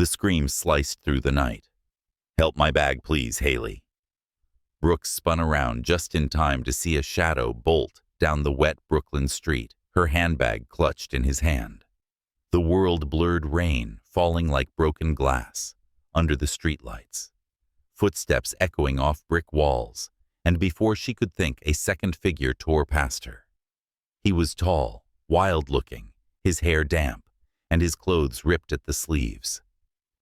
The scream sliced through the night. "Help my bag, please, Haley." Brooks spun around just in time to see a shadow bolt down the wet Brooklyn street, her handbag clutched in his hand. The world blurred rain falling like broken glass under the streetlights. Footsteps echoing off brick walls, and before she could think, a second figure tore past her. He was tall, wild-looking, his hair damp, and his clothes ripped at the sleeves.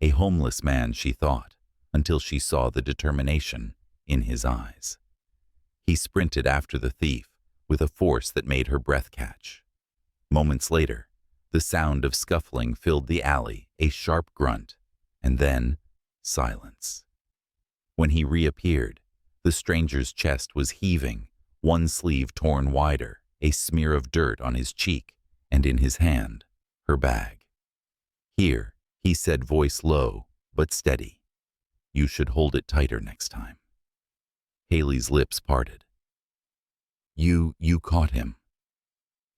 A homeless man, she thought, until she saw the determination in his eyes. He sprinted after the thief with a force that made her breath catch. Moments later, the sound of scuffling filled the alley, a sharp grunt, and then silence. When he reappeared, the stranger's chest was heaving, one sleeve torn wider, a smear of dirt on his cheek, and in his hand, her bag. "Here," he said, voice low but steady. "You should hold it tighter next time." Haley's lips parted. You caught him."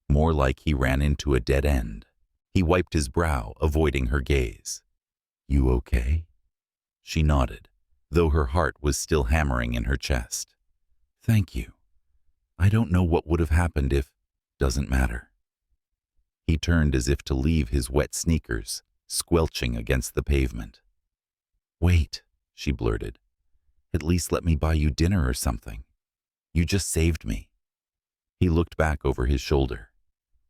More like he ran into a dead end. He wiped his brow, avoiding her gaze. "You okay?" She nodded, though her heart was still hammering in her chest. "Thank you. I don't know what would have happened if... Doesn't matter." He turned as if to leave his wet sneakers, squelching against the pavement. "Wait," she blurted. "At least let me buy you dinner or something. You just saved me." He looked back over his shoulder.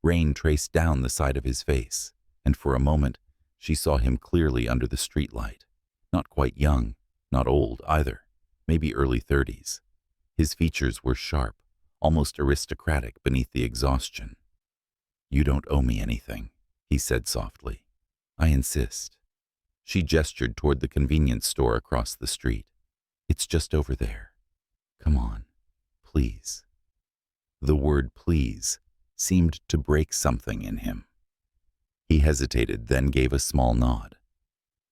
Rain traced down the side of his face, and for a moment she saw him clearly under the streetlight. Not quite young, not old either, maybe early 30s. His features were sharp, almost aristocratic beneath the exhaustion. "You don't owe me anything," he said softly. "I insist." She gestured toward the convenience store across the street. "It's just over there. Come on, please." The word "please" seemed to break something in him. He hesitated, then gave a small nod.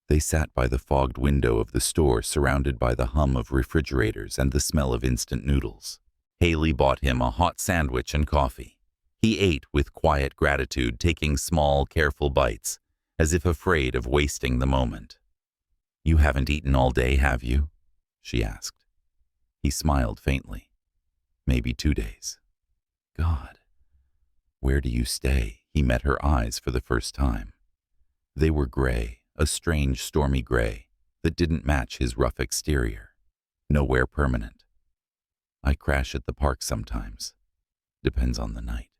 They sat by the fogged window of the store, surrounded by the hum of refrigerators and the smell of instant noodles. Haley bought him a hot sandwich and coffee. He ate with quiet gratitude, taking small, careful bites, as if afraid of wasting the moment. "You haven't eaten all day, have you?" she asked. He smiled faintly. "Maybe 2 days." "God, where do you stay?" He met her eyes for the first time. They were gray, a strange, stormy gray that didn't match his rough exterior. Nowhere permanent. "I crash at the park sometimes. Depends on the night."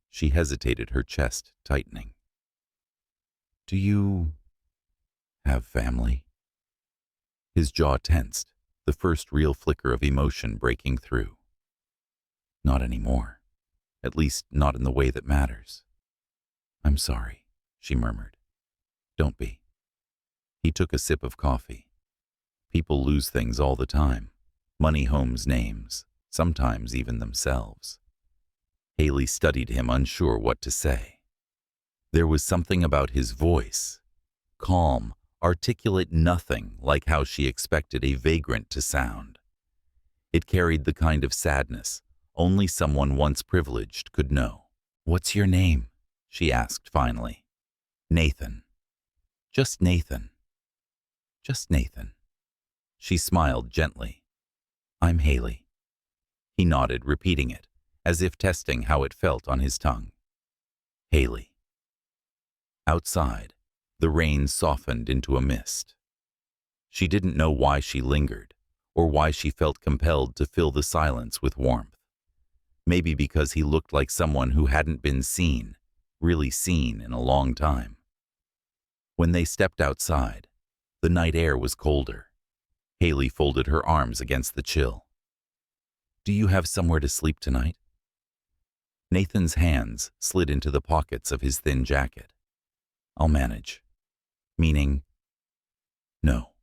She hesitated, her chest tightening. "Do you have family?" His jaw tensed, the first real flicker of emotion breaking through. "Not anymore. At least not in the way that matters." "I'm sorry," she murmured. "Don't be." He took a sip of coffee. People lose things all the time. Money, homes, names, sometimes even themselves. Haley studied him, unsure what to say. There was something about his voice. Calm, articulate, nothing like how she expected a vagrant to sound. It carried the kind of sadness only someone once privileged could know. "What's your name?" she asked finally. "Nathan." "Just Nathan." "Just Nathan." She smiled gently. "I'm Haley." He nodded, repeating it, as if testing how it felt on his tongue. Haley. Outside, the rain softened into a mist. She didn't know why she lingered, or why she felt compelled to fill the silence with warmth. Maybe because he looked like someone who hadn't been seen, really seen, in a long time. When they stepped outside, the night air was colder. Haley folded her arms against the chill. "Do you have somewhere to sleep tonight?" Nathan's hands slid into the pockets of his thin jacket. "I'll manage." "Meaning?" "No."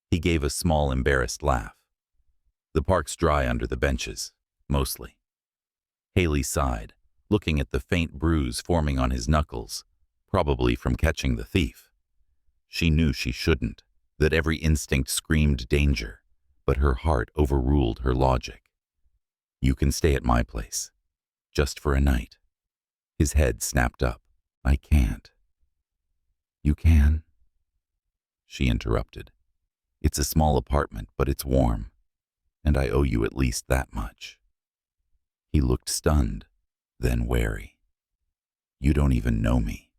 He gave a small, embarrassed laugh. "The park's dry under the benches, mostly." Haley sighed, looking at the faint bruise forming on his knuckles, probably from catching the thief. She knew she shouldn't, that every instinct screamed danger, but her heart overruled her logic. "You can stay at my place, just for a night." His head snapped up. "I can't." You can? She interrupted. It's a small apartment, but it's warm, and I owe you at least that much. He looked stunned, then wary. You don't even know me.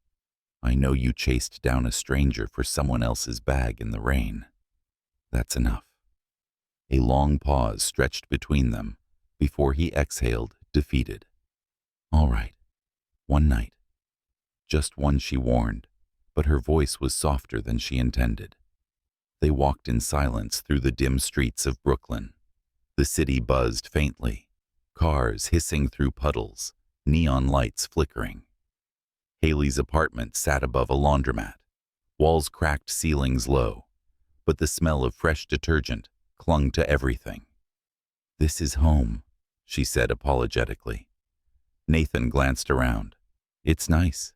I know you chased down a stranger for someone else's bag in the rain. That's enough. A long pause stretched between them before he exhaled, defeated. All right, one night. Just one, she warned, but her voice was softer than she intended. They walked in silence through the dim streets of Brooklyn. The city buzzed faintly, cars hissing through puddles, neon lights flickering. Haley's apartment sat above a laundromat, walls cracked, ceilings low, but the smell of fresh detergent clung to everything. This is home, she said apologetically. Nathan glanced around. It's nice,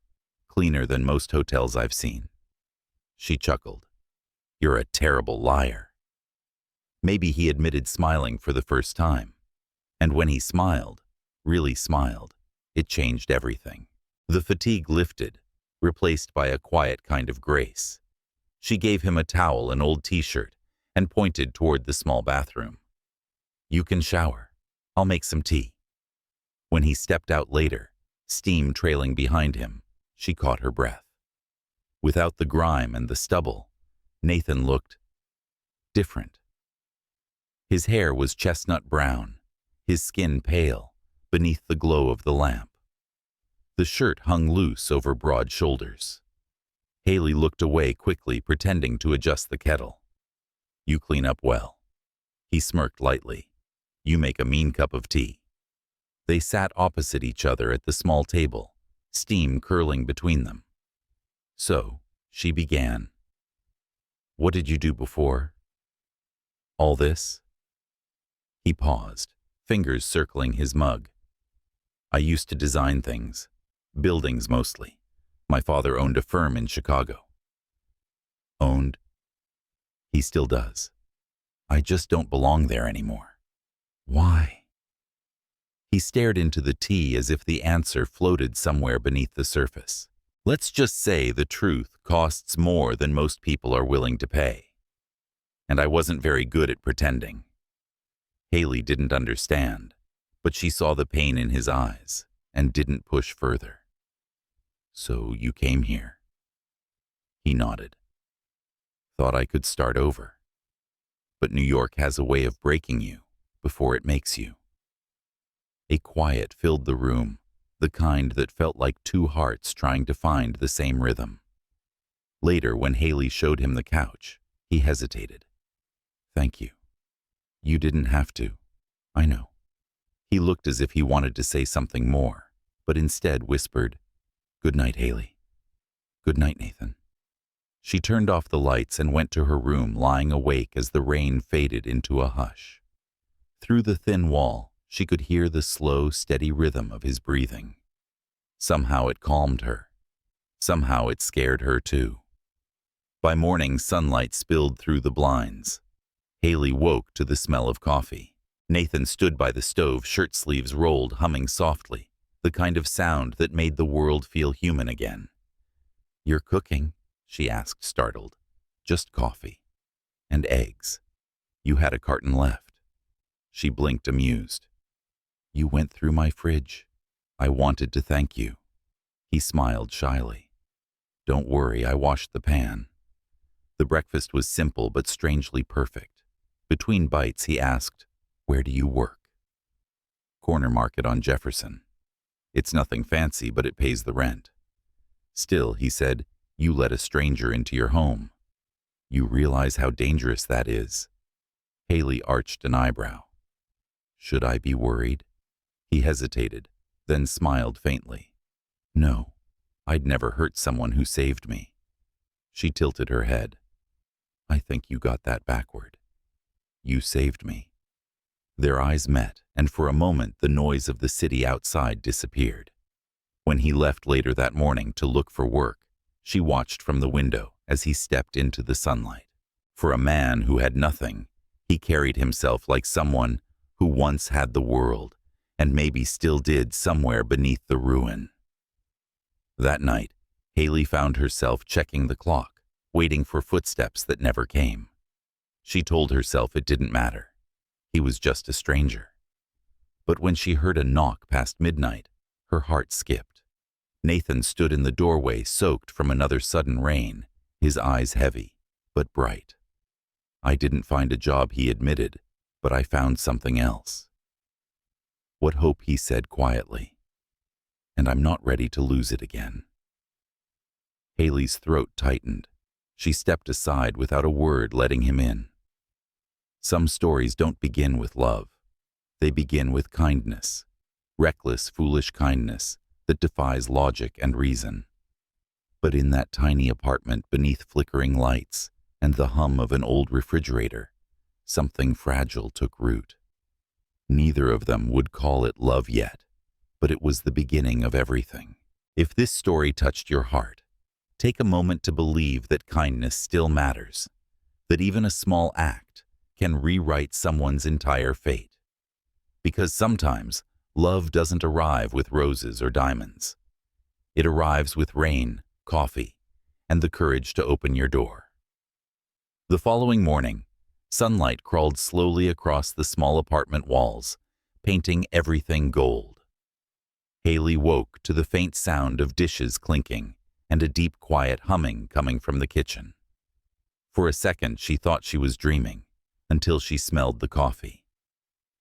cleaner than most hotels I've seen. She chuckled. You're a terrible liar. Maybe he admitted smiling for the first time. And when he smiled, really smiled, it changed everything. The fatigue lifted, replaced by a quiet kind of grace. She gave him a towel, an old t-shirt, and pointed toward the small bathroom. You can shower. I'll make some tea. When he stepped out later, steam trailing behind him, she caught her breath. Without the grime and the stubble, Nathan looked different. His hair was chestnut brown, his skin pale beneath the glow of the lamp. The shirt hung loose over broad shoulders. Haley looked away quickly, pretending to adjust the kettle. You clean up well. He smirked lightly. You make a mean cup of tea. They sat opposite each other at the small table, steam curling between them. So, she began. What did you do before? All this? He paused, fingers circling his mug. I used to design things, buildings mostly. My father owned a firm in Chicago. Owned? He still does. I just don't belong there anymore. Why? He stared into the tea as if the answer floated somewhere beneath the surface. Let's just say the truth costs more than most people are willing to pay. And I wasn't very good at pretending. Haley didn't understand, but she saw the pain in his eyes and didn't push further. So you came here? He nodded. Thought I could start over. But New York has a way of breaking you before it makes you. A quiet filled the room, the kind that felt like two hearts trying to find the same rhythm. Later, when Haley showed him the couch, he hesitated. Thank you. You didn't have to. I know. He looked as if he wanted to say something more, but instead whispered, Good night, Haley. Good night, Nathan. She turned off the lights and went to her room, lying awake as the rain faded into a hush. Through the thin wall, she could hear the slow, steady rhythm of his breathing. Somehow it calmed her. Somehow it scared her too. By morning, sunlight spilled through the blinds. Haley woke to the smell of coffee. Nathan stood by the stove, shirt sleeves rolled, humming softly, the kind of sound that made the world feel human again. You're cooking? She asked, startled. Just coffee. And eggs. You had a carton left. She blinked, amused. You went through my fridge. I wanted to thank you. He smiled shyly. Don't worry, I washed the pan. The breakfast was simple but strangely perfect. Between bites, he asked, Where do you work? Corner Market on Jefferson. It's nothing fancy, but it pays the rent. Still, he said, you let a stranger into your home. You realize how dangerous that is. Haley arched an eyebrow. Should I be worried? He hesitated, then smiled faintly. No, I'd never hurt someone who saved me. She tilted her head. I think you got that backward. You saved me. Their eyes met, and for a moment the noise of the city outside disappeared. When he left later that morning to look for work, she watched from the window as he stepped into the sunlight. For a man who had nothing, he carried himself like someone who once had the world, and maybe still did somewhere beneath the ruin. That night, Haley found herself checking the clock, waiting for footsteps that never came. She told herself it didn't matter. He was just a stranger. But when she heard a knock past midnight, her heart skipped. Nathan stood in the doorway, soaked from another sudden rain, his eyes heavy, but bright. "I didn't find a job," he admitted, "but I found something else." "What hope?" he said quietly. "And I'm not ready to lose it again." Haley's throat tightened. She stepped aside without a word, letting him in. Some stories don't begin with love. They begin with kindness. Reckless, foolish kindness that defies logic and reason. But in that tiny apartment beneath flickering lights and the hum of an old refrigerator, something fragile took root. Neither of them would call it love yet, but it was the beginning of everything. If this story touched your heart, take a moment to believe that kindness still matters, that even a small act can rewrite someone's entire fate. Because sometimes love doesn't arrive with roses or diamonds. It arrives with rain, coffee, and the courage to open your door. The following morning, sunlight crawled slowly across the small apartment walls, painting everything gold. Haley woke to the faint sound of dishes clinking and a deep, quiet humming coming from the kitchen. For a second, she thought she was dreaming, until she smelled the coffee.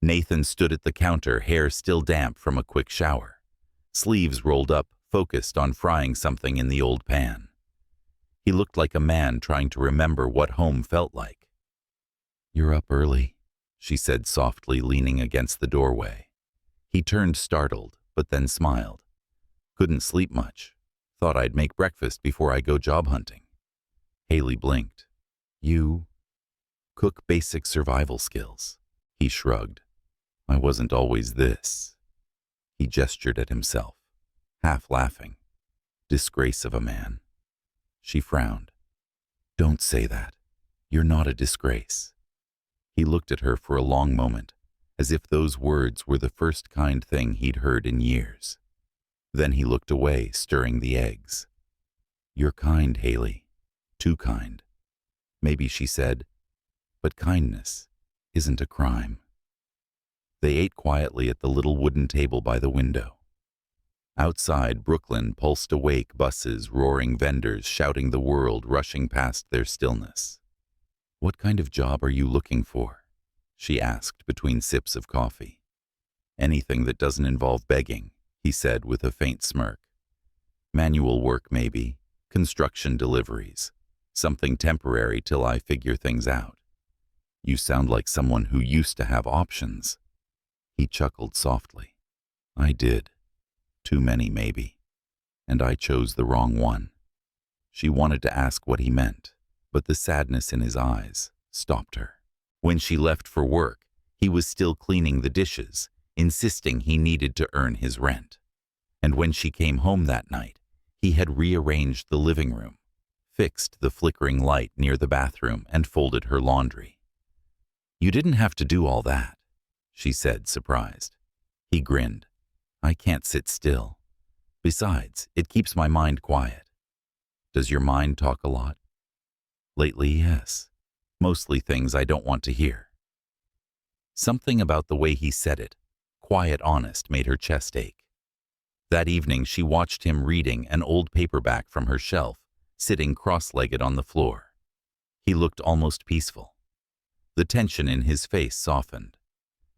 Nathan stood at the counter, hair still damp from a quick shower, sleeves rolled up, focused on frying something in the old pan. He looked like a man trying to remember what home felt like. "You're up early," she said softly, leaning against the doorway. He turned startled, but then smiled. "Couldn't sleep much. Thought I'd make breakfast before I go job hunting." Haley blinked. "You cook basic survival skills." He shrugged. "I wasn't always this." He gestured at himself, half laughing. "Disgrace of a man." She frowned. "Don't say that. You're not a disgrace." He looked at her for a long moment, as if those words were the first kind thing he'd heard in years. Then he looked away, stirring the eggs. "You're kind, Haley. Too kind." "Maybe," she said, "but kindness isn't a crime." They ate quietly at the little wooden table by the window. Outside, Brooklyn pulsed awake, buses, roaring vendors, shouting the world, rushing past their stillness. "What kind of job are you looking for?" she asked between sips of coffee. "Anything that doesn't involve begging," he said with a faint smirk. "Manual work maybe, construction deliveries, something temporary till I figure things out." "You sound like someone who used to have options." He chuckled softly. "I did. Too many, maybe. And I chose the wrong one." She wanted to ask what he meant, but the sadness in his eyes stopped her. When she left for work, he was still cleaning the dishes, insisting he needed to earn his rent. And when she came home that night, he had rearranged the living room, fixed the flickering light near the bathroom, and folded her laundry. "You didn't have to do all that," she said, surprised. He grinned. "I can't sit still. Besides, it keeps my mind quiet." "Does your mind talk a lot?" "Lately, yes. Mostly things I don't want to hear." Something about the way he said it, quiet, honest, made her chest ache. That evening, she watched him reading an old paperback from her shelf, sitting cross-legged on the floor. He looked almost peaceful. The tension in his face softened.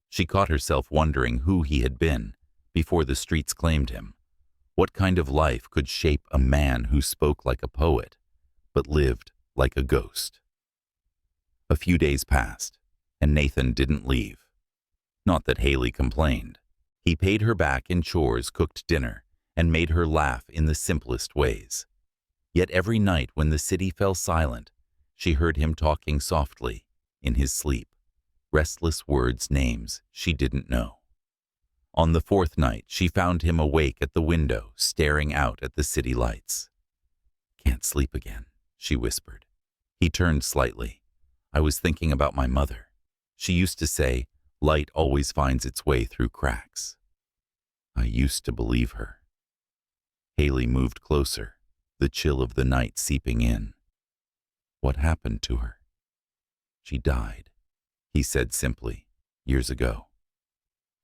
She caught herself wondering who he had been before the streets claimed him. What kind of life could shape a man who spoke like a poet, but lived like a ghost? A few days passed, and Nathan didn't leave. Not that Haley complained. He paid her back in chores, cooked dinner, and made her laugh in the simplest ways. Yet every night when the city fell silent, she heard him talking softly in his sleep, restless words, names she didn't know. On the fourth night, she found him awake at the window, staring out at the city lights. "Can't sleep again," she whispered. He turned slightly. "I was thinking about my mother. She used to say, 'Light always finds its way through cracks.' I used to believe her." Haley moved closer, the chill of the night seeping in. What happened to her? She died, he said simply, years ago.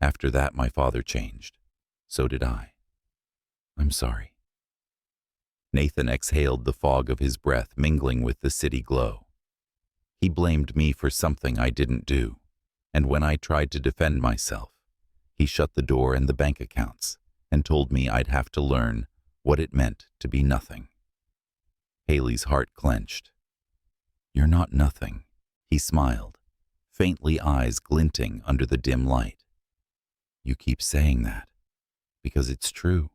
After that, my father changed. So did I. I'm sorry. Nathan exhaled the fog of his breath mingling with the city glow. He blamed me for something I didn't do, and when I tried to defend myself, he shut the door and the bank accounts and told me I'd have to learn what it meant to be nothing. Haley's heart clenched. You're not nothing, he smiled, faintly eyes glinting under the dim light. You keep saying that because it's true.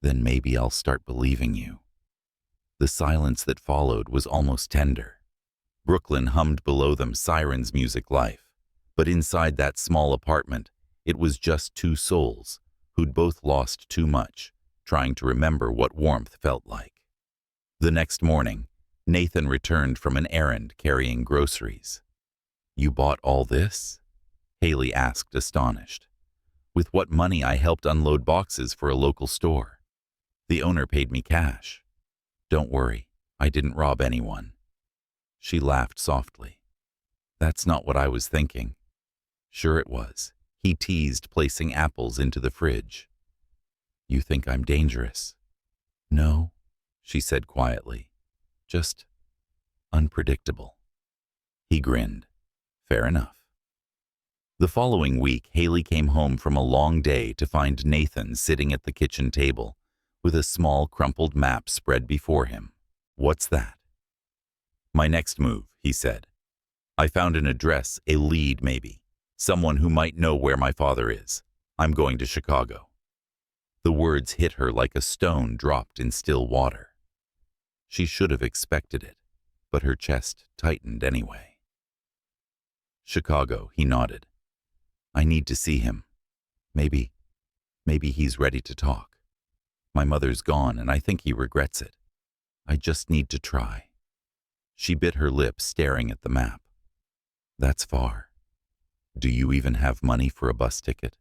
Then maybe I'll start believing you. The silence that followed was almost tender. Brooklyn hummed below them sirens' music life, but inside that small apartment, it was just two souls who'd both lost too much, trying to remember what warmth felt like. The next morning, Nathan returned from an errand carrying groceries. You bought all this? Haley asked, astonished. With what money I helped unload boxes for a local store. The owner paid me cash. Don't worry, I didn't rob anyone. She laughed softly. That's not what I was thinking. Sure it was. He teased, placing apples into the fridge. You think I'm dangerous? No, she said quietly. Just unpredictable. He grinned. Fair enough. The following week, Haley came home from a long day to find Nathan sitting at the kitchen table with a small crumpled map spread before him. What's that? My next move, he said. I found an address, a lead maybe, someone who might know where my father is. I'm going to Chicago. The words hit her like a stone dropped in still water. She should have expected it, but her chest tightened anyway. Chicago, he nodded. I need to see him. Maybe he's ready to talk. My mother's gone and I think he regrets it. I just need to try. She bit her lip, staring at the map. That's far. Do you even have money for a bus ticket?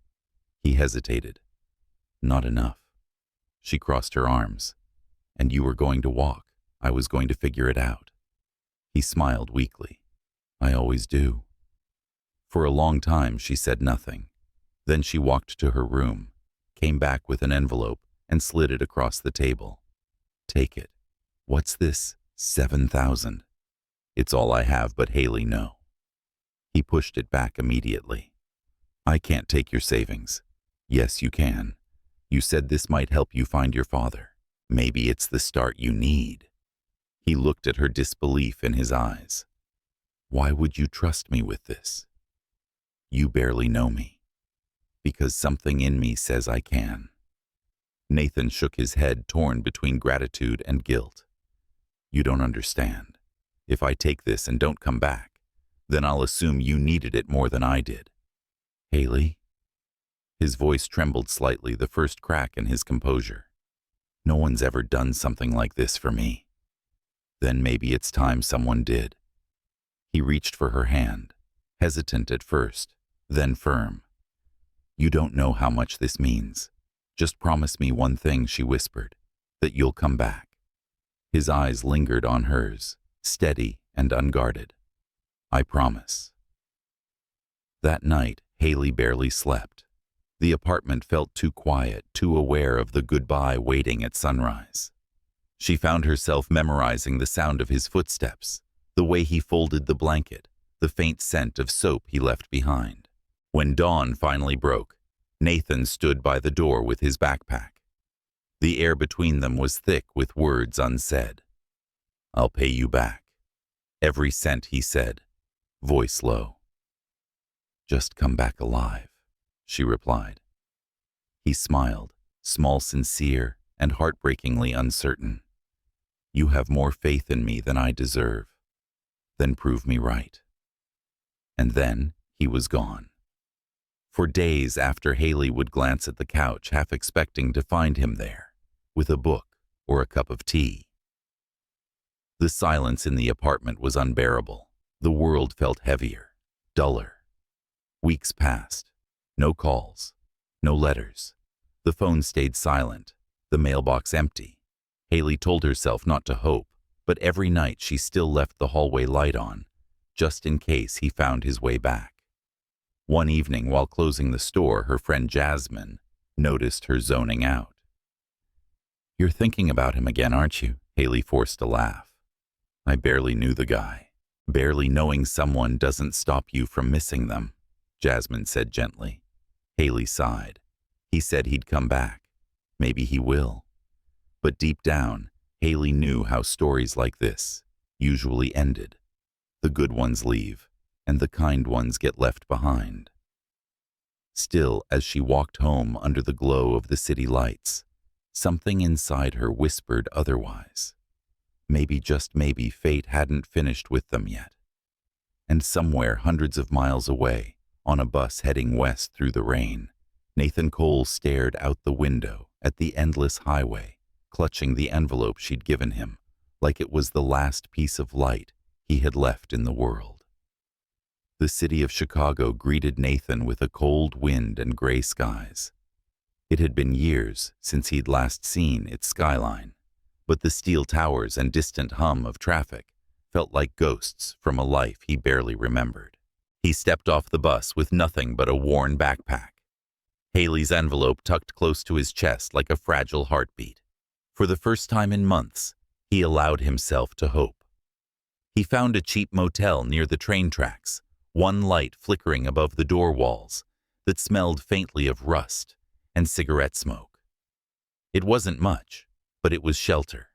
He hesitated. Not enough. She crossed her arms. And you were going to walk. I was going to figure it out. He smiled weakly. I always do. For a long time, she said nothing. Then she walked to her room, came back with an envelope, and slid it across the table. Take it. What's this? 7,000. It's all I have, but Haley, no. He pushed it back immediately. I can't take your savings. Yes, you can. You said this might help you find your father. Maybe it's the start you need. He looked at her, disbelief in his eyes. Why would you trust me with this? You barely know me. Because something in me says I can. Nathan shook his head, torn between gratitude and guilt. You don't understand. If I take this and don't come back, then I'll assume you needed it more than I did. Haley? His voice trembled slightly, the first crack in his composure. No one's ever done something like this for me. Then maybe it's time someone did. He reached for her hand, hesitant at first, then firm. You don't know how much this means. Just promise me one thing, she whispered, that you'll come back. His eyes lingered on hers, steady and unguarded. I promise. That night, Haley barely slept. The apartment felt too quiet, too aware of the goodbye waiting at sunrise. She found herself memorizing the sound of his footsteps, the way he folded the blanket, the faint scent of soap he left behind. When dawn finally broke, Nathan stood by the door with his backpack. The air between them was thick with words unsaid. I'll pay you back. Every cent, he said, voice low. Just come back alive, she replied. He smiled, small, sincere, and heartbreakingly uncertain. You have more faith in me than I deserve. Then prove me right. And then he was gone. For days after, Haley would glance at the couch, half expecting to find him there, with a book or a cup of tea. The silence in the apartment was unbearable. The world felt heavier, duller. Weeks passed. No calls, no letters. The phone stayed silent, the mailbox empty. Haley told herself not to hope, but every night she still left the hallway light on, just in case he found his way back. One evening while closing the store, her friend Jasmine noticed her zoning out. "You're thinking about him again, aren't you?" Haley forced a laugh. "I barely knew the guy." "Barely knowing someone doesn't stop you from missing them," Jasmine said gently. Haley sighed. He said he'd come back. Maybe he will. But deep down, Haley knew how stories like this usually ended. The good ones leave, and the kind ones get left behind. Still, as she walked home under the glow of the city lights, something inside her whispered otherwise. Maybe, just maybe, fate hadn't finished with them yet. And somewhere hundreds of miles away, on a bus heading west through the rain, Nathan Cole stared out the window at the endless highway, clutching the envelope she'd given him, like it was the last piece of light he had left in the world. The city of Chicago greeted Nathan with a cold wind and gray skies. It had been years since he'd last seen its skyline, but the steel towers and distant hum of traffic felt like ghosts from a life he barely remembered. He stepped off the bus with nothing but a worn backpack. Haley's envelope tucked close to his chest like a fragile heartbeat. For the first time in months, he allowed himself to hope. He found a cheap motel near the train tracks, one light flickering above the door walls that smelled faintly of rust and cigarette smoke. It wasn't much, but it was shelter.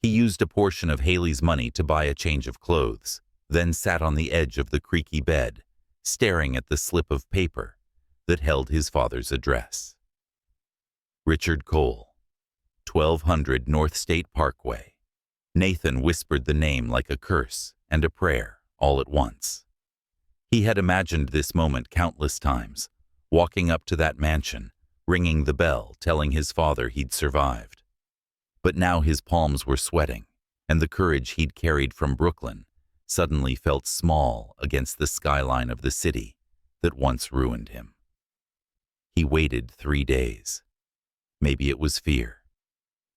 He used a portion of Haley's money to buy a change of clothes, then sat on the edge of the creaky bed, staring at the slip of paper that held his father's address. Richard Cole, 1200 North State Parkway. Nathan whispered the name like a curse and a prayer all at once. He had imagined this moment countless times, walking up to that mansion, ringing the bell, telling his father he'd survived. But now his palms were sweating, and the courage he'd carried from Brooklyn suddenly felt small against the skyline of the city that once ruined him. He waited 3 days. Maybe it was fear.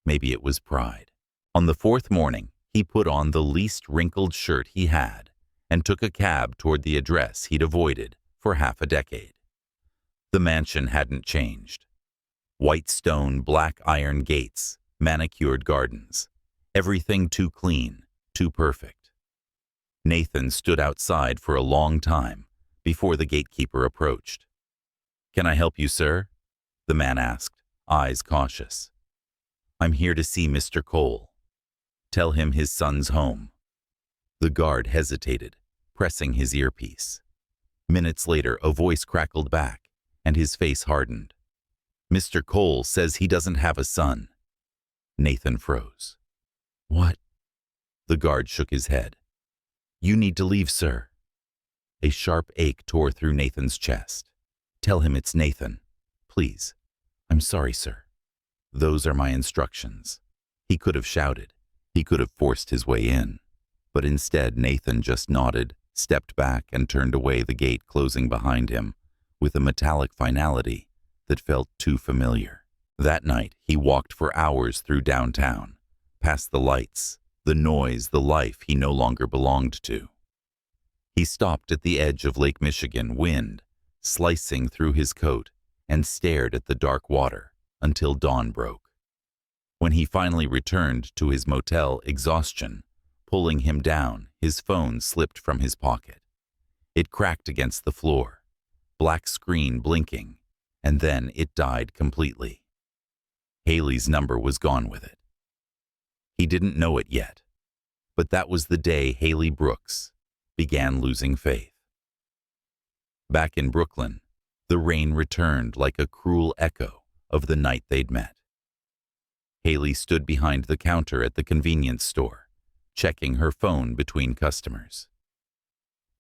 Maybe it was pride. On the fourth morning, he put on the least wrinkled shirt he had and took a cab toward the address he'd avoided for half a decade. The mansion hadn't changed. White stone, black iron gates, manicured gardens. Everything too clean, too perfect. Nathan stood outside for a long time before the gatekeeper approached. "Can I help you, sir?" the man asked, eyes cautious. "I'm here to see Mr. Cole. Tell him his son's home." The guard hesitated, pressing his earpiece. Minutes later, a voice crackled back, and his face hardened. "Mr. Cole says he doesn't have a son." Nathan froze. "What?" The guard shook his head. "You need to leave, sir." A sharp ache tore through Nathan's chest. "Tell him it's Nathan. Please. I'm sorry, sir. Those are my instructions." He could have shouted. He could have forced his way in. But instead, Nathan just nodded, stepped back, and turned away, the gate closing behind him with a metallic finality that felt too familiar. That night, he walked for hours through downtown, past the lights, the noise, the life he no longer belonged to. He stopped at the edge of Lake Michigan, wind slicing through his coat, and stared at the dark water until dawn broke. When he finally returned to his motel, exhaustion pulling him down, his phone slipped from his pocket. It cracked against the floor, black screen blinking, and then it died completely. Haley's number was gone with it. He didn't know it yet, but that was the day Haley Brooks began losing faith. Back in Brooklyn, the rain returned like a cruel echo of the night they'd met. Haley stood behind the counter at the convenience store, checking her phone between customers.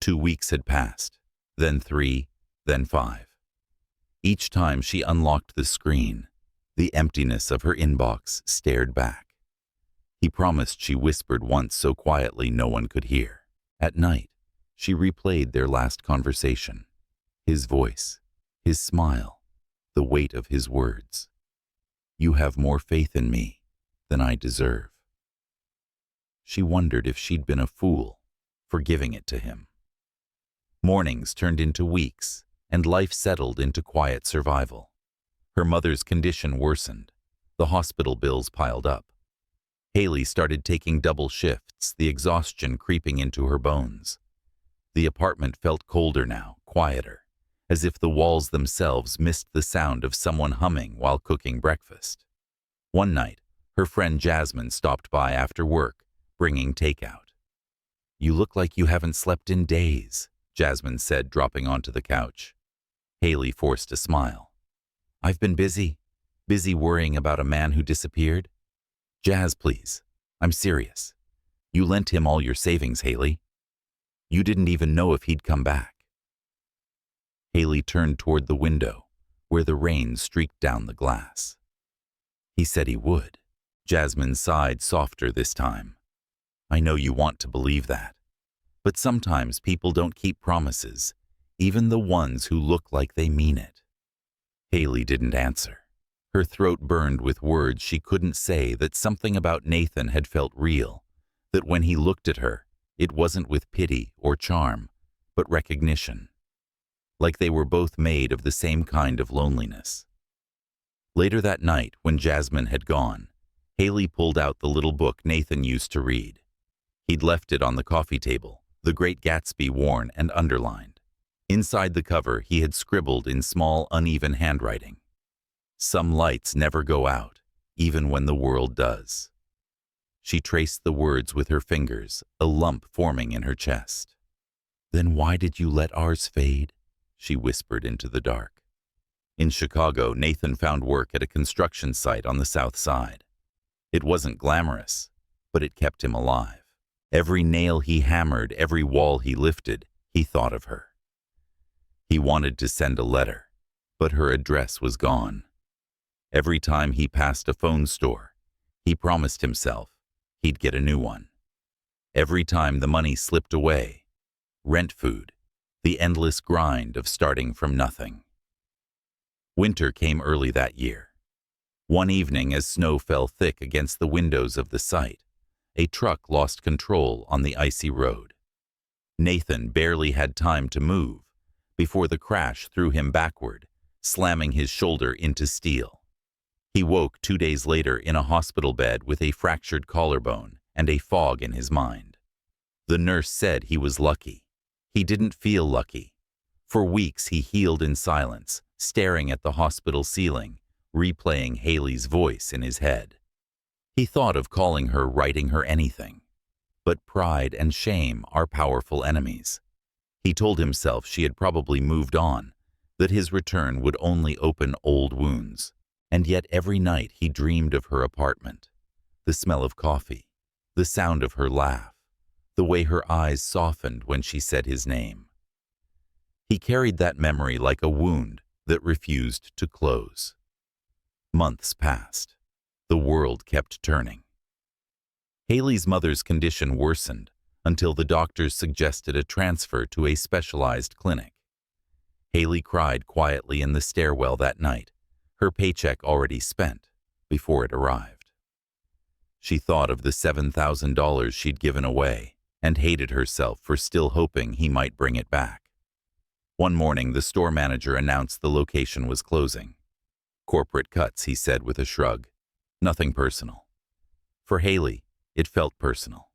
2 weeks had passed, then 3, then 5. Each time she unlocked the screen, the emptiness of her inbox stared back. He promised she whispered once so quietly no one could hear. At night, she replayed their last conversation. His voice, his smile, the weight of his words. "You have more faith in me than I deserve. She wondered if she'd been a fool for giving it to him. Mornings turned into weeks, and life settled into quiet survival. Her mother's condition worsened. The hospital bills piled up. Haley started taking double shifts, the exhaustion creeping into her bones. The apartment felt colder now, quieter, as if the walls themselves missed the sound of someone humming while cooking breakfast. One night, her friend Jasmine stopped by after work, bringing takeout. "You look like you haven't slept in days," Jasmine said, dropping onto the couch. Haley forced a smile. "I've been busy worrying about a man who disappeared." "Jazz, please. I'm serious. You lent him all your savings, Haley. You didn't even know if he'd come back." Haley turned toward the window, where the rain streaked down the glass. "He said he would." Jasmine sighed softer this time. "I know you want to believe that, but sometimes people don't keep promises, even the ones who look like they mean it." Haley didn't answer. Her throat burned with words she couldn't say, that something about Nathan had felt real, that when he looked at her, it wasn't with pity or charm, but recognition. Like they were both made of the same kind of loneliness. Later that night, when Jasmine had gone, Haley pulled out the little book Nathan used to read. He'd left it on the coffee table, The Great Gatsby worn and underlined. Inside the cover, he had scribbled in small, uneven handwriting, "Some lights never go out, even when the world does." She traced the words with her fingers, a lump forming in her chest. "Then why did you let ours fade?" she whispered into the dark. In Chicago, Nathan found work at a construction site on the South Side. It wasn't glamorous, but it kept him alive. Every nail he hammered, every wall he lifted, he thought of her. He wanted to send a letter, but her address was gone. Every time he passed a phone store, he promised himself he'd get a new one. Every time the money slipped away, rent, food, the endless grind of starting from nothing. Winter came early that year. One evening, as snow fell thick against the windows of the site, a truck lost control on the icy road. Nathan barely had time to move before the crash threw him backward, slamming his shoulder into steel. He woke 2 days later in a hospital bed with a fractured collarbone and a fog in his mind. The nurse said he was lucky. He didn't feel lucky. For weeks he healed in silence, staring at the hospital ceiling, replaying Haley's voice in his head. He thought of calling her, writing her anything. But pride and shame are powerful enemies. He told himself she had probably moved on, that his return would only open old wounds. And yet every night he dreamed of her apartment, the smell of coffee, the sound of her laugh, the way her eyes softened when she said his name. He carried that memory like a wound that refused to close. Months passed. The world kept turning. Haley's mother's condition worsened until the doctors suggested a transfer to a specialized clinic. Haley cried quietly in the stairwell that night, her paycheck already spent before it arrived. She thought of the $7,000 she'd given away and hated herself for still hoping he might bring it back. One morning, the store manager announced the location was closing. "Corporate cuts," he said with a shrug. Nothing personal. For Haley, it felt personal.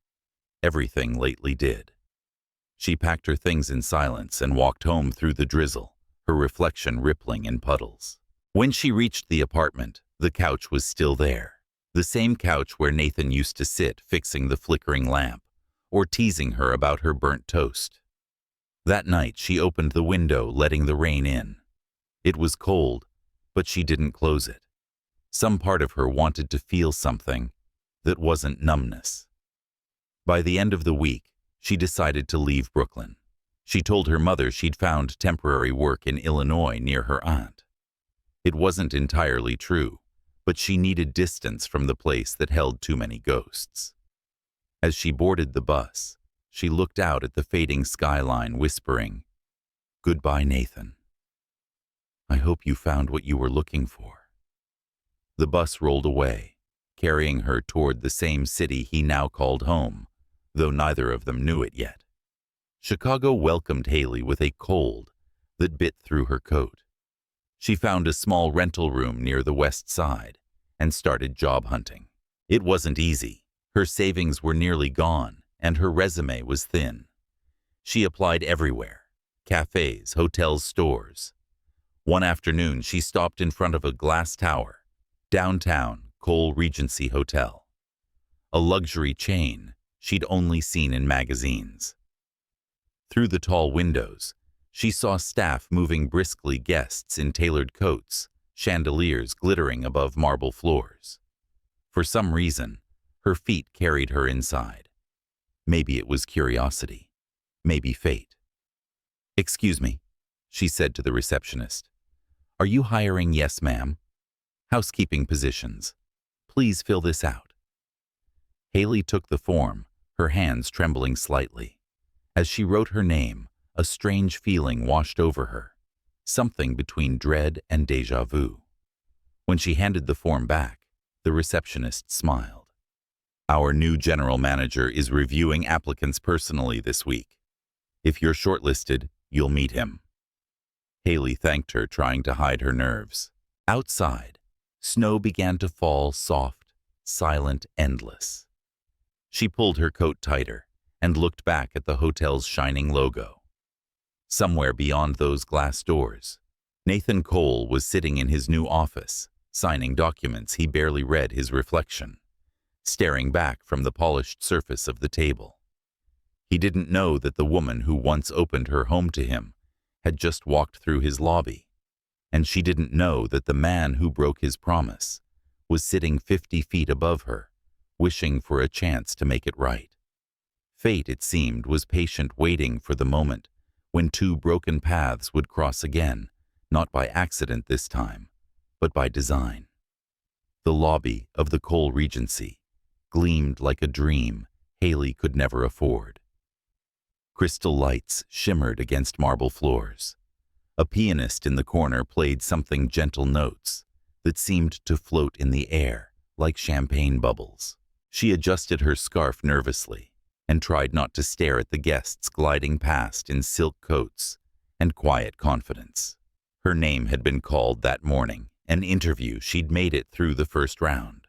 Everything lately did. She packed her things in silence and walked home through the drizzle, her reflection rippling in puddles. When she reached the apartment, the couch was still there. The same couch where Nathan used to sit, fixing the flickering lamp, or teasing her about her burnt toast. That night, she opened the window, letting the rain in. It was cold, but she didn't close it. Some part of her wanted to feel something that wasn't numbness. By the end of the week, she decided to leave Brooklyn. She told her mother she'd found temporary work in Illinois near her aunt. It wasn't entirely true, but she needed distance from the place that held too many ghosts. As she boarded the bus, she looked out at the fading skyline, whispering, "Goodbye, Nathan. I hope you found what you were looking for." The bus rolled away, carrying her toward the same city he now called home, though neither of them knew it yet. Chicago welcomed Haley with a cold that bit through her coat. She found a small rental room near the west side and started job hunting. It wasn't easy. Her savings were nearly gone, and her resume was thin. She applied everywhere: cafes, hotels, stores. One afternoon, she stopped in front of a glass tower, downtown Cole Regency Hotel, a luxury chain she'd only seen in magazines. Through the tall windows, she saw staff moving briskly, guests in tailored coats, chandeliers glittering above marble floors. For some reason, her feet carried her inside. Maybe it was curiosity, maybe fate. "Excuse me," she said to the receptionist. "Are you hiring?" "Yes, ma'am." "Housekeeping positions. Please fill this out." Haley took the form, her hands trembling slightly. As she wrote her name, a strange feeling washed over her, something between dread and déjà vu. When she handed the form back, the receptionist smiled. "Our new general manager is reviewing applicants personally this week. If you're shortlisted, you'll meet him." Haley thanked her, trying to hide her nerves. Outside, snow began to fall, soft, silent, endless. She pulled her coat tighter and looked back at the hotel's shining logo. Somewhere beyond those glass doors, Nathan Cole was sitting in his new office, signing documents he barely read, his reflection staring back from the polished surface of the table. He didn't know that the woman who once opened her home to him had just walked through his lobby, and she didn't know that the man who broke his promise was sitting 50 feet above her, wishing for a chance to make it right. Fate, it seemed, was patient, waiting for the moment when two broken paths would cross again, not by accident this time, but by design. The lobby of the Cole Regency gleamed like a dream Haley could never afford. Crystal lights shimmered against marble floors. A pianist in the corner played something gentle notes that seemed to float in the air like champagne bubbles. She adjusted her scarf nervously and tried not to stare at the guests gliding past in silk coats and quiet confidence. Her name had been called that morning, an interview. She'd made it through the first round.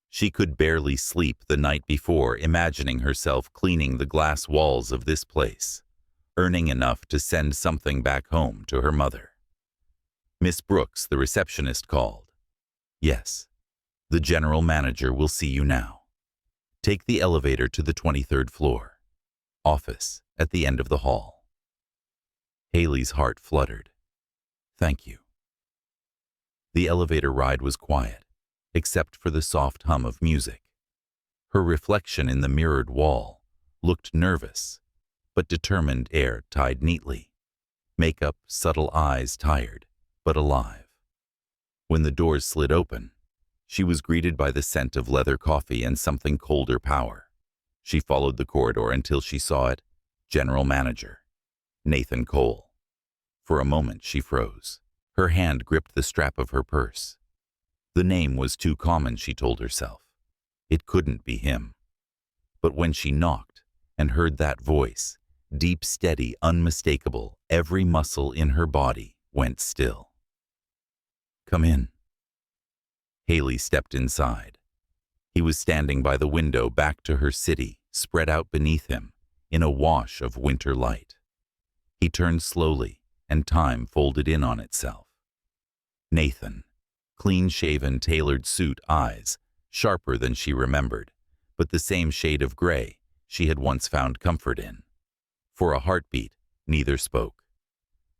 She could barely sleep the night before, imagining herself cleaning the glass walls of this place, earning enough to send something back home to her mother. "Miss Brooks," the receptionist called. "Yes, the general manager will see you now. Take the elevator to the 23rd floor. Office at the end of the hall." Haley's heart fluttered. "Thank you." The elevator ride was quiet, except for the soft hum of music. Her reflection in the mirrored wall looked nervous, but determined, hair tied neatly, makeup, subtle eyes tired, but alive. When the doors slid open, she was greeted by the scent of leather coffee and something colder power. She followed the corridor until she saw it: General Manager, Nathan Cole. For a moment she froze. Her hand gripped the strap of her purse. The name was too common, she told herself. It couldn't be him. But when she knocked and heard that voice, deep, steady, unmistakable, every muscle in her body went still. "Come in." Haley stepped inside. He was standing by the window, back to her city, spread out beneath him in a wash of winter light. He turned slowly, and time folded in on itself. Nathan. Clean-shaven, tailored suit, eyes sharper than she remembered, but the same shade of gray she had once found comfort in. For a heartbeat, neither spoke.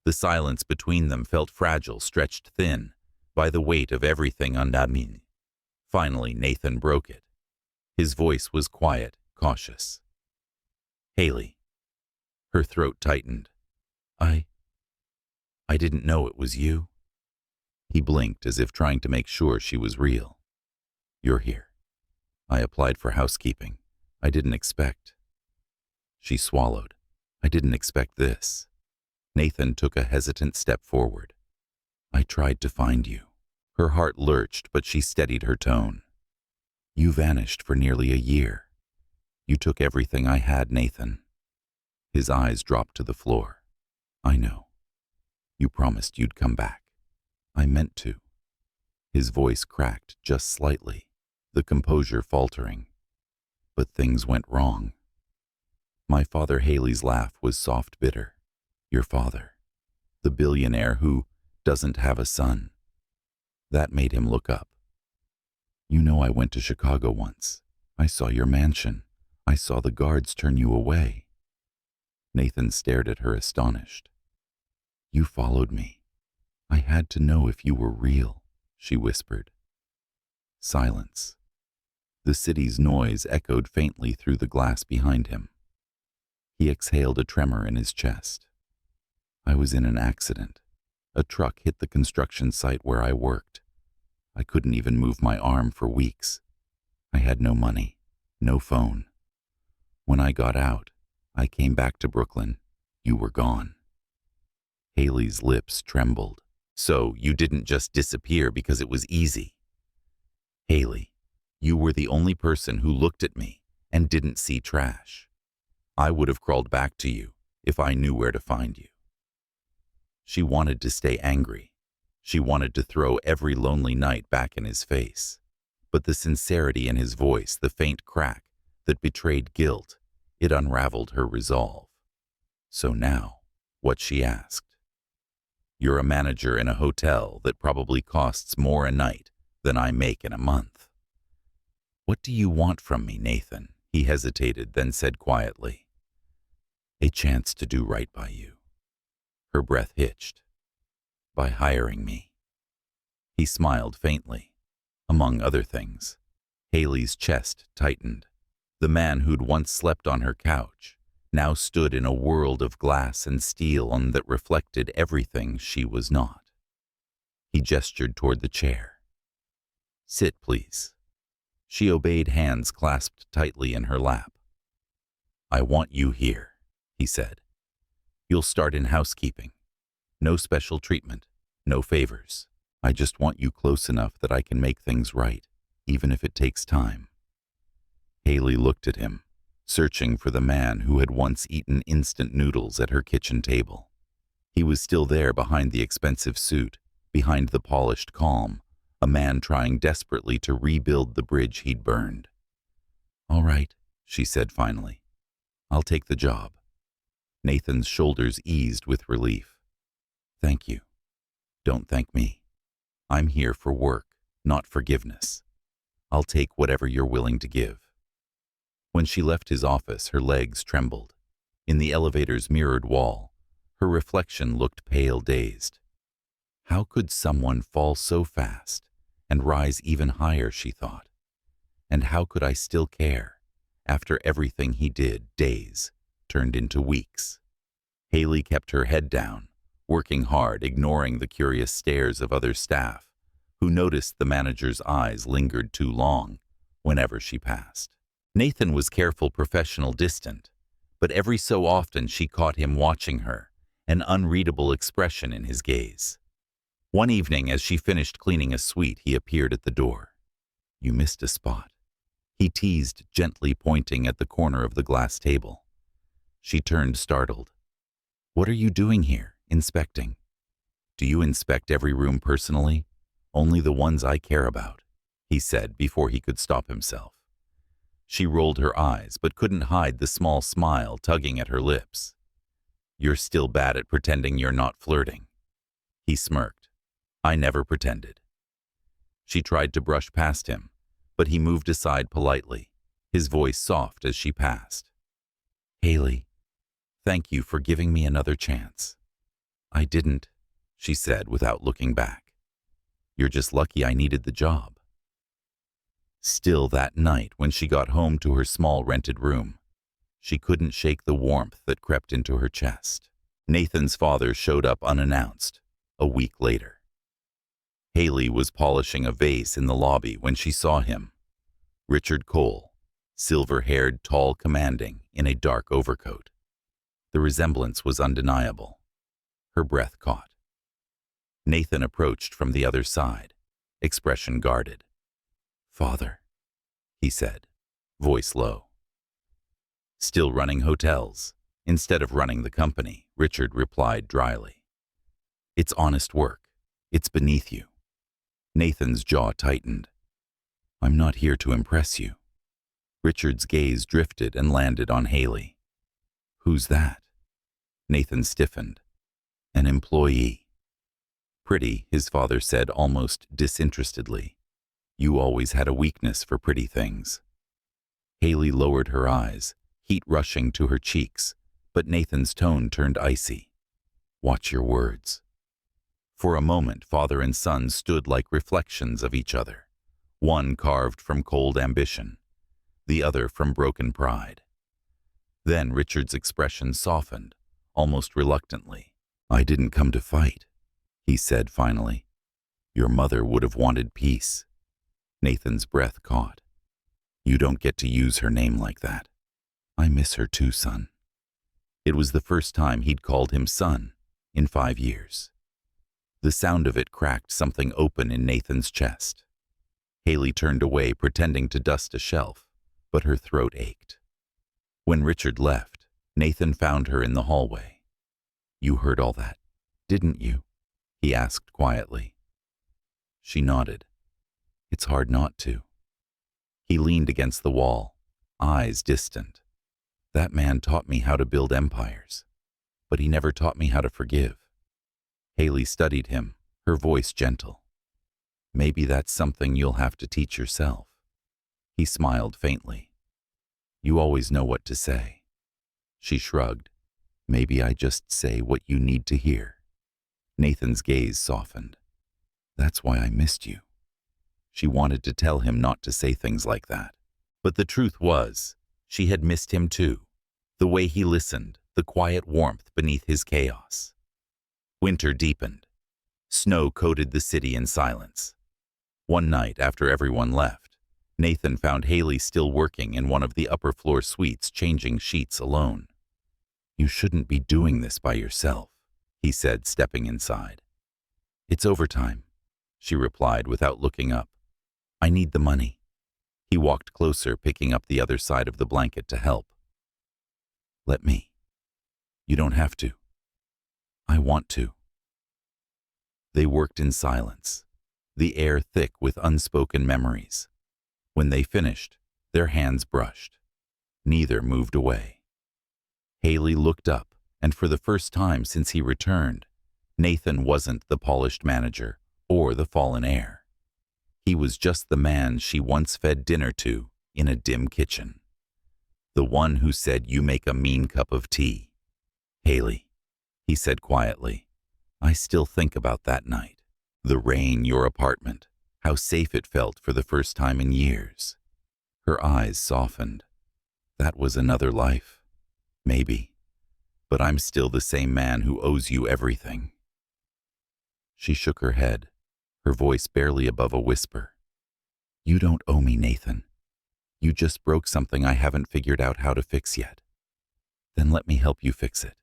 The silence between them felt fragile, stretched thin by the weight of everything undone. Finally, Nathan broke it. His voice was quiet, cautious. "Haley." Her throat tightened. I didn't know it was you." He blinked as if trying to make sure she was real. "You're here. I applied for housekeeping. I didn't expect." She swallowed. "I didn't expect this." Nathan took a hesitant step forward. "I tried to find you." Her heart lurched, but she steadied her tone. You vanished for nearly a year. You took everything I had, Nathan. His eyes dropped to the floor. I know. You promised you'd come back. I meant to. His voice cracked just slightly, the composure faltering. But things went wrong. My father Haley's laugh was soft bitter. Your father. The billionaire who doesn't have a son. That made him look up. You know I went to Chicago once. I saw your mansion. I saw the guards turn you away. Nathan stared at her astonished. You followed me. I had to know if you were real, she whispered. Silence. The city's noise echoed faintly through the glass behind him. He exhaled a tremor in his chest. I was in an accident. A truck hit the construction site where I worked. I couldn't even move my arm for weeks. I had no money, no phone. When I got out, I came back to Brooklyn. You were gone. Haley's lips trembled. So you didn't just disappear because it was easy. Haley, you were the only person who looked at me and didn't see trash. I would have crawled back to you if I knew where to find you. She wanted to stay angry. She wanted to throw every lonely night back in his face. But the sincerity in his voice, the faint crack that betrayed guilt, it unraveled her resolve. So now, what she asked. You're a manager in a hotel that probably costs more a night than I make in a month. What do you want from me, Nathan? He hesitated, then said quietly. A chance to do right by you. Her breath hitched. By hiring me. He smiled faintly. Among other things, Haley's chest tightened. The man who'd once slept on her couch now stood in a world of glass and steel that reflected everything she was not. He gestured toward the chair. Sit, please. She obeyed, hands clasped tightly in her lap. I want you here, he said. You'll start in housekeeping. No special treatment, no favors. I just want you close enough that I can make things right, even if it takes time. Haley looked at him, searching for the man who had once eaten instant noodles at her kitchen table. He was still there behind the expensive suit, behind the polished calm, a man trying desperately to rebuild the bridge he'd burned. All right, she said finally. I'll take the job. Nathan's shoulders eased with relief. Thank you. Don't thank me. I'm here for work, not forgiveness. I'll take whatever you're willing to give. When she left his office, her legs trembled. In the elevator's mirrored wall, her reflection looked pale, dazed. How could someone fall so fast and rise even higher, she thought. And how could I still care after everything he did, days turned into weeks? Haley kept her head down, working hard, ignoring the curious stares of other staff, who noticed the manager's eyes lingered too long whenever she passed. Nathan was careful, professional, distant, but every so often she caught him watching her, an unreadable expression in his gaze. One evening, as she finished cleaning a suite, he appeared at the door. You missed a spot, he teased, gently pointing at the corner of the glass table. She turned, startled. What are you doing here, inspecting? Do you inspect every room personally? Only the ones I care about, he said before he could stop himself. She rolled her eyes, but couldn't hide the small smile tugging at her lips. You're still bad at pretending you're not flirting. He smirked. I never pretended. She tried to brush past him, but he moved aside politely, his voice soft as she passed. Haley, thank you for giving me another chance. I didn't, she said without looking back. You're just lucky I needed the job. Still, that night, when she got home to her small rented room, she couldn't shake the warmth that crept into her chest. Nathan's father showed up unannounced, a week later. Haley was polishing a vase in the lobby when she saw him. Richard Cole, silver-haired, tall, commanding, in a dark overcoat. The resemblance was undeniable. Her breath caught. Nathan approached from the other side, expression guarded. Father. he said, voice low. Still running hotels, instead of running the company, Richard replied dryly. It's honest work. It's beneath you. Nathan's jaw tightened. I'm not here to impress you. Richard's gaze drifted and landed on Haley. Who's that? Nathan stiffened. An employee. Pretty, his father said almost disinterestedly. You always had a weakness for pretty things. Haley lowered her eyes, heat rushing to her cheeks, but Nathan's tone turned icy. Watch your words. For a moment, father and son stood like reflections of each other, one carved from cold ambition, the other from broken pride. Then Richard's expression softened, almost reluctantly. I didn't come to fight, he said finally. Your mother would have wanted peace. Nathan's breath caught. You don't get to use her name like that. I miss her too, son. It was the first time he'd called him son in 5 years. The sound of it cracked something open in Nathan's chest. Haley turned away, pretending to dust a shelf, but her throat ached. When Richard left, Nathan found her in the hallway. You heard all that, didn't you? He asked quietly. She nodded. It's hard not to. He leaned against the wall, eyes distant. That man taught me how to build empires, but he never taught me how to forgive. Haley studied him, her voice gentle. Maybe that's something you'll have to teach yourself. He smiled faintly. You always know what to say. She shrugged. Maybe I just say what you need to hear. Nathan's gaze softened. That's why I missed you. She wanted to tell him not to say things like that. But the truth was, she had missed him too. The way he listened, the quiet warmth beneath his chaos. Winter deepened. Snow coated the city in silence. One night, after everyone left, Nathan found Haley still working in one of the upper floor suites, changing sheets alone. You shouldn't be doing this by yourself, he said, stepping inside. It's overtime, she replied without looking up. I need the money. He walked closer, picking up the other side of the blanket to help. Let me. You don't have to. I want to. They worked in silence, the air thick with unspoken memories. When they finished, their hands brushed. Neither moved away. Haley looked up, and for the first time since he returned, Nathan wasn't the polished manager or the fallen heir. He was just the man she once fed dinner to in a dim kitchen. The one who said, "You make a mean cup of tea." Haley, he said quietly, I still think about that night. The rain, your apartment, how safe it felt for the first time in years. Her eyes softened. That was another life. Maybe. But I'm still the same man who owes you everything. She shook her head, her voice barely above a whisper. You don't owe me, Nathan. You just broke something I haven't figured out how to fix yet. Then let me help you fix it.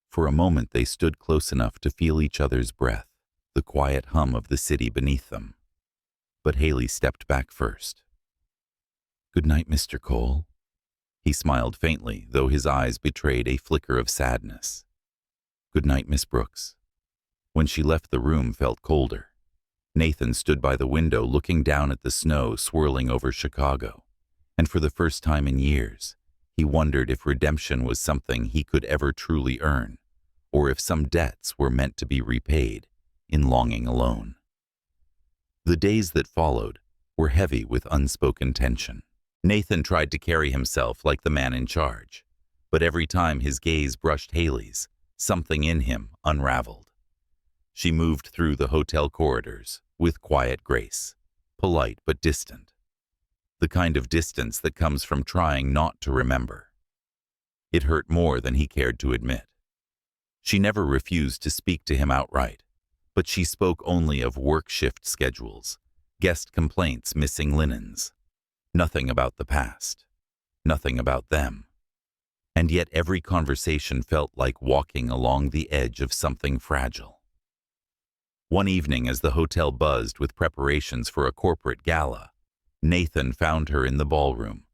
For a moment they stood close enough to feel each other's breath, the quiet hum of the city beneath them. But Haley stepped back first. Good night, Mr. Cole. He smiled faintly, though his eyes betrayed a flicker of sadness. Good night, Miss Brooks. When she left, the room felt colder. Nathan stood by the window looking down at the snow swirling over Chicago, and for the first time in years, he wondered if redemption was something he could ever truly earn, or if some debts were meant to be repaid in longing alone. The days that followed were heavy with unspoken tension. Nathan tried to carry himself like the man in charge, but every time his gaze brushed Haley's, something in him unraveled. She moved through the hotel corridors with quiet grace, polite but distant. The kind of distance that comes from trying not to remember. It hurt more than he cared to admit. She never refused to speak to him outright, but she spoke only of work shift schedules, guest complaints, missing linens. Nothing about the past. Nothing about them. And yet every conversation felt like walking along the edge of something fragile. One evening, as the hotel buzzed with preparations for a corporate gala, Nathan found her in the ballroom,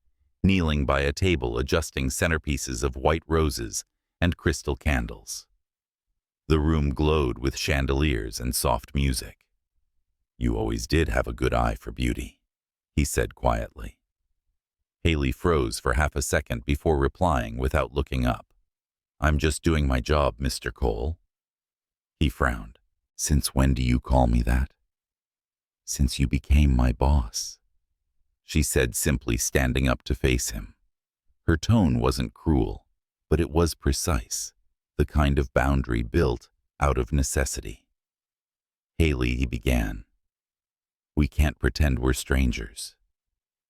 kneeling by a table adjusting centerpieces of white roses and crystal candles. The room glowed with chandeliers and soft music. "You always did have a good eye for beauty," he said quietly. Haley froze for half a second before replying without looking up. "I'm just doing my job, Mr. Cole." He frowned. "Since when do you call me that?" "Since you became my boss," she said simply, standing up to face him. Her tone wasn't cruel, but it was precise, the kind of boundary built out of necessity. "Haley," he began, "we can't pretend we're strangers."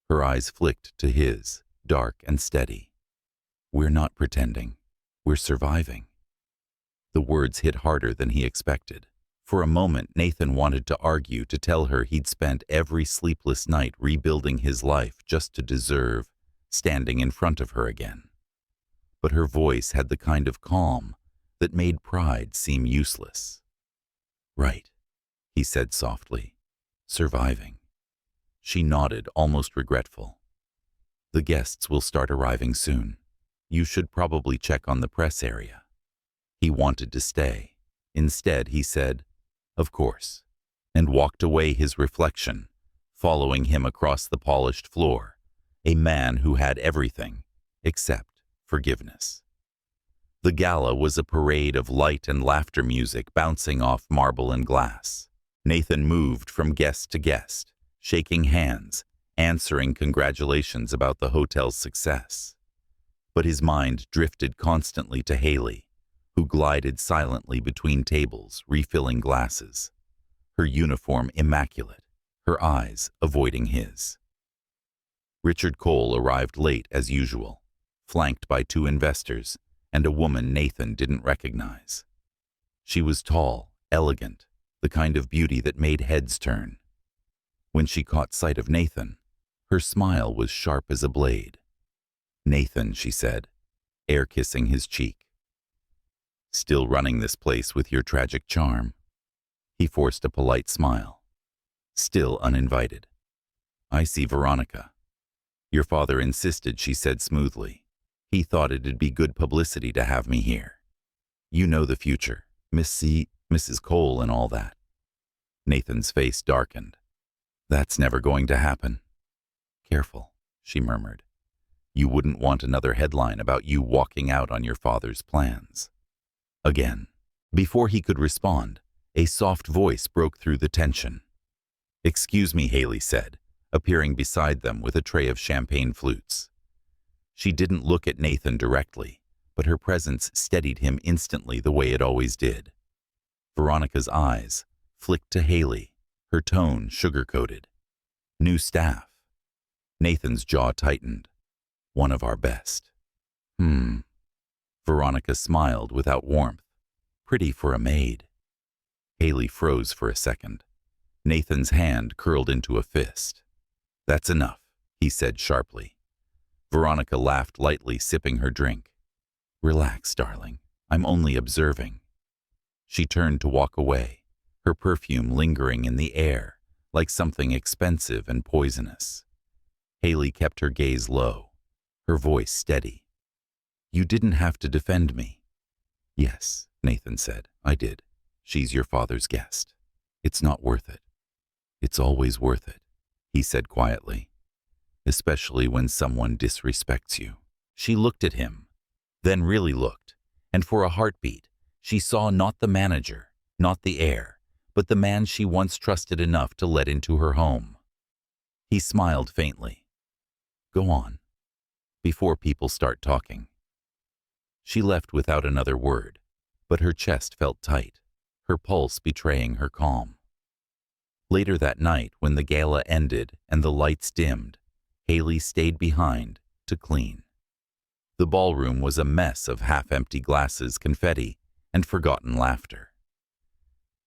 Her eyes flicked to his, dark and steady. "We're not pretending. We're surviving." The words hit harder than he expected. For a moment, Nathan wanted to argue, to tell her he'd spent every sleepless night rebuilding his life just to deserve standing in front of her again. But her voice had the kind of calm that made pride seem useless. "Right," he said softly. "Surviving." She nodded, almost regretful. "The guests will start arriving soon. You should probably check on the press area." He wanted to stay. Instead, he said, "Of course," and walked away, his reflection following him across the polished floor, a man who had everything except forgiveness. The gala was a parade of light and laughter, music bouncing off marble and glass. Nathan moved from guest to guest, shaking hands, answering congratulations about the hotel's success. But his mind drifted constantly to Haley, who glided silently between tables, refilling glasses, her uniform immaculate, her eyes avoiding his. Richard Cole arrived late as usual, flanked by 2 investors and a woman Nathan didn't recognize. She was tall, elegant, the kind of beauty that made heads turn. When she caught sight of Nathan, her smile was sharp as a blade. "Nathan," she said, air-kissing his cheek. "Still running this place with your tragic charm?" He forced a polite smile. Still uninvited. "I see Veronica." "Your father insisted," she said smoothly. "He thought it'd be good publicity to have me here. You know the future, Mrs. Cole and all that." Nathan's face darkened. "That's never going to happen." "Careful," she murmured. "You wouldn't want another headline about you walking out on your father's plans." Again. Before he could respond, a soft voice broke through the tension. "Excuse me," Haley said, appearing beside them with a tray of champagne flutes. She didn't look at Nathan directly, but her presence steadied him instantly, the way it always did. Veronica's eyes flicked to Haley, her tone sugar-coated. "New staff." Nathan's jaw tightened. "One of our best." Veronica smiled without warmth. "Pretty for a maid." Haley froze for a second. Nathan's hand curled into a fist. "That's enough," he said sharply. Veronica laughed lightly, sipping her drink. "Relax, darling. I'm only observing." She turned to walk away, her perfume lingering in the air like something expensive and poisonous. Haley kept her gaze low, her voice steady. "You didn't have to defend me." "Yes," Nathan said, "I did. She's your father's guest. It's not worth it." "It's always worth it," he said quietly. "Especially when someone disrespects you." She looked at him, then really looked, and for a heartbeat, she saw not the manager, not the heir, but the man she once trusted enough to let into her home. He smiled faintly. "Go on, before people start talking." She left without another word, but her chest felt tight, her pulse betraying her calm. Later that night, when the gala ended and the lights dimmed, Haley stayed behind to clean. The ballroom was a mess of half-empty glasses, confetti, and forgotten laughter.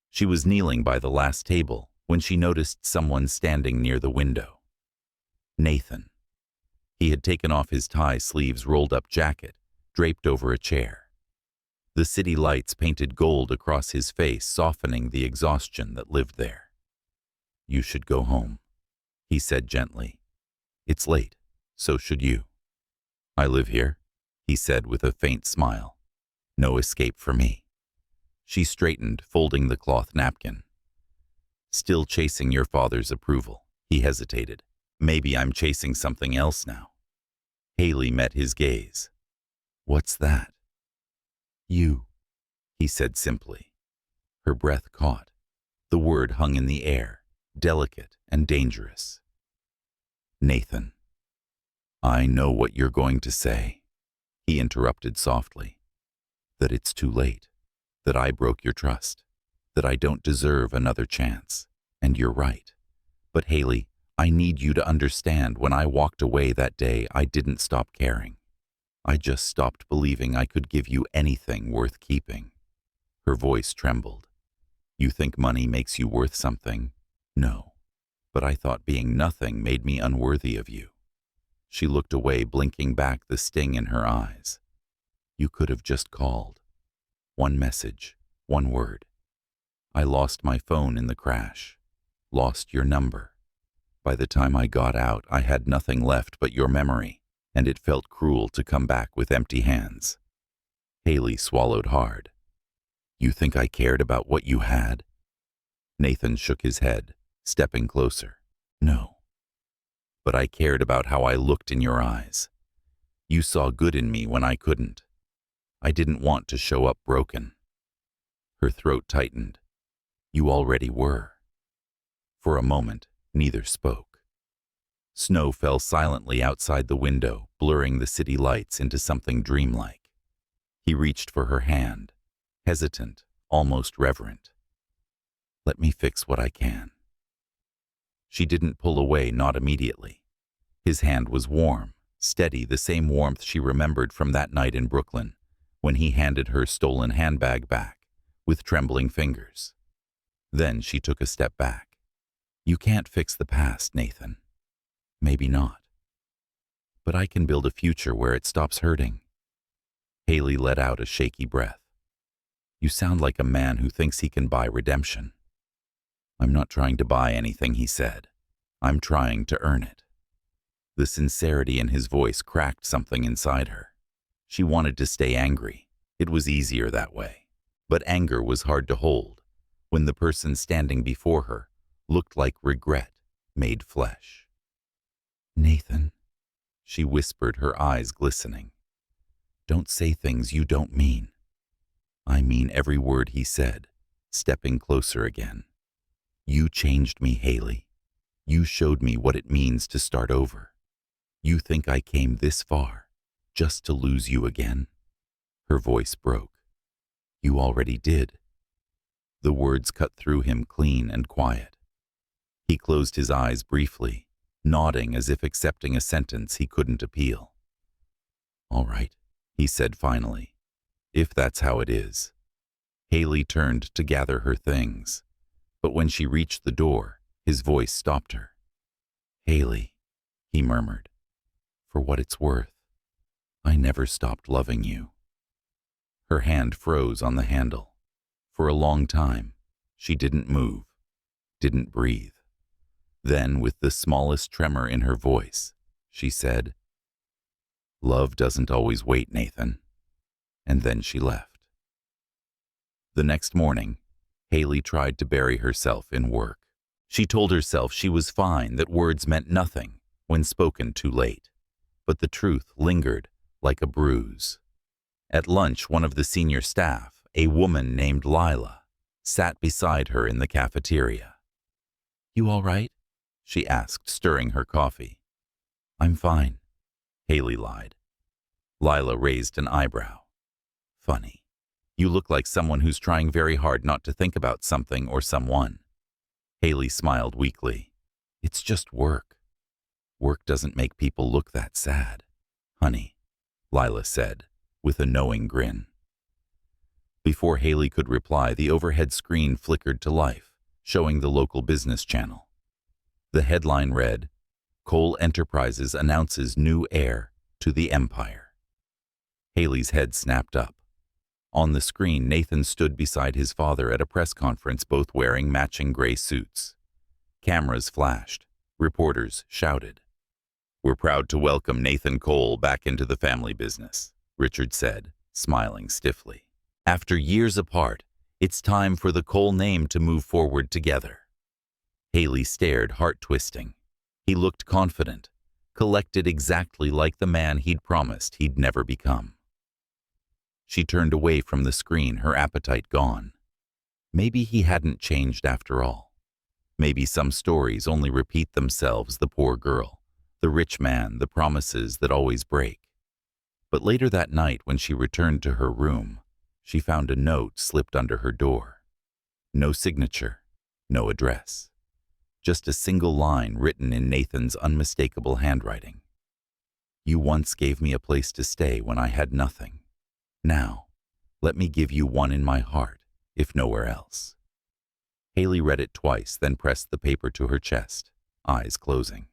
She was kneeling by the last table when she noticed someone standing near the window. Nathan. He had taken off his tie sleeves rolled-up jacket, draped over a chair. The city lights painted gold across his face, softening the exhaustion that lived there. "You should go home," he said gently, It's late. So should you. I live here, he said with a faint smile. No escape for me. She straightened, folding the cloth napkin. Still chasing your father's approval, he hesitated. Maybe I'm chasing something else now. Haley met his gaze. What's that? You, he said simply. Her breath caught. The word hung in the air, delicate and dangerous. Nathan. I know what you're going to say, he interrupted softly. That it's too late, that I broke your trust, that I don't deserve another chance. And you're right. But Haley, I need you to understand, when I walked away that day, I didn't stop caring. I just stopped believing I could give you anything worth keeping. Her voice trembled. You think money makes you worth something? No. But I thought being nothing made me unworthy of you. She looked away, blinking back, the sting in her eyes. You could have just called. One message, one word. I lost my phone in the crash. Lost your number. By the time I got out, I had nothing left but your memory, and it felt cruel to come back with empty hands. Haley swallowed hard. You think I cared about what you had? Nathan shook his head, stepping closer. No. But I cared about how I looked in your eyes. You saw good in me when I couldn't. I didn't want to show up broken. Her throat tightened. You already were. For a moment, neither spoke. Snow fell silently outside the window, blurring the city lights into something dreamlike. He reached for her hand, hesitant, almost reverent. Let me fix what I can. She didn't pull away, not immediately. His hand was warm, steady, the same warmth she remembered from that night in Brooklyn, when he handed her stolen handbag back, with trembling fingers. Then she took a step back. You can't fix the past, Nathan. Maybe not. But I can build a future where it stops hurting. Haley let out a shaky breath. You sound like a man who thinks he can buy redemption. I'm not trying to buy anything, he said. I'm trying to earn it. The sincerity in his voice cracked something inside her. She wanted to stay angry. It was easier that way. But anger was hard to hold when the person standing before her looked like regret made flesh. Nathan, she whispered, her eyes glistening. Don't say things you don't mean. I mean every word, he said, stepping closer again. You changed me, Haley. You showed me what it means to start over. You think I came this far just to lose you again? Her voice broke. You already did. The words cut through him, clean and quiet. He closed his eyes briefly, nodding as if accepting a sentence he couldn't appeal. All right, he said finally, if that's how it is. Haley turned to gather her things, but when she reached the door, his voice stopped her. Haley, he murmured, for what it's worth, I never stopped loving you. Her hand froze on the handle. For a long time, she didn't move, didn't breathe. Then, with the smallest tremor in her voice, she said, Love doesn't always wait, Nathan. And then she left. The next morning, Haley tried to bury herself in work. She told herself she was fine, that words meant nothing when spoken too late. But the truth lingered like a bruise. At lunch, one of the senior staff, a woman named Lila, sat beside her in the cafeteria. You all right? She asked, stirring her coffee. I'm fine, Haley lied. Lila raised an eyebrow. Funny. You look like someone who's trying very hard not to think about something or someone. Haley smiled weakly. It's just work. Work doesn't make people look that sad, honey, Lila said, with a knowing grin. Before Haley could reply, the overhead screen flickered to life, showing the local business channel. The headline read, Coal Enterprises announces new heir to the empire. Haley's head snapped up. On the screen, Nathan stood beside his father at a press conference, both wearing matching gray suits. Cameras flashed. Reporters shouted. We're proud to welcome Nathan Cole back into the family business, Richard said, smiling stiffly. After years apart, it's time for the Cole name to move forward together. Haley stared, heart-twisting. He looked confident, collected exactly like the man he'd promised he'd never become. She turned away from the screen, her appetite gone. Maybe he hadn't changed after all. Maybe some stories only repeat themselves, the poor girl, the rich man, the promises that always break. But later that night, when she returned to her room, she found a note slipped under her door. No signature, no address. Just a single line written in Nathan's unmistakable handwriting. You once gave me a place to stay when I had nothing. Now, let me give you one in my heart, if nowhere else. Haley read it twice, then pressed the paper to her chest, eyes closing.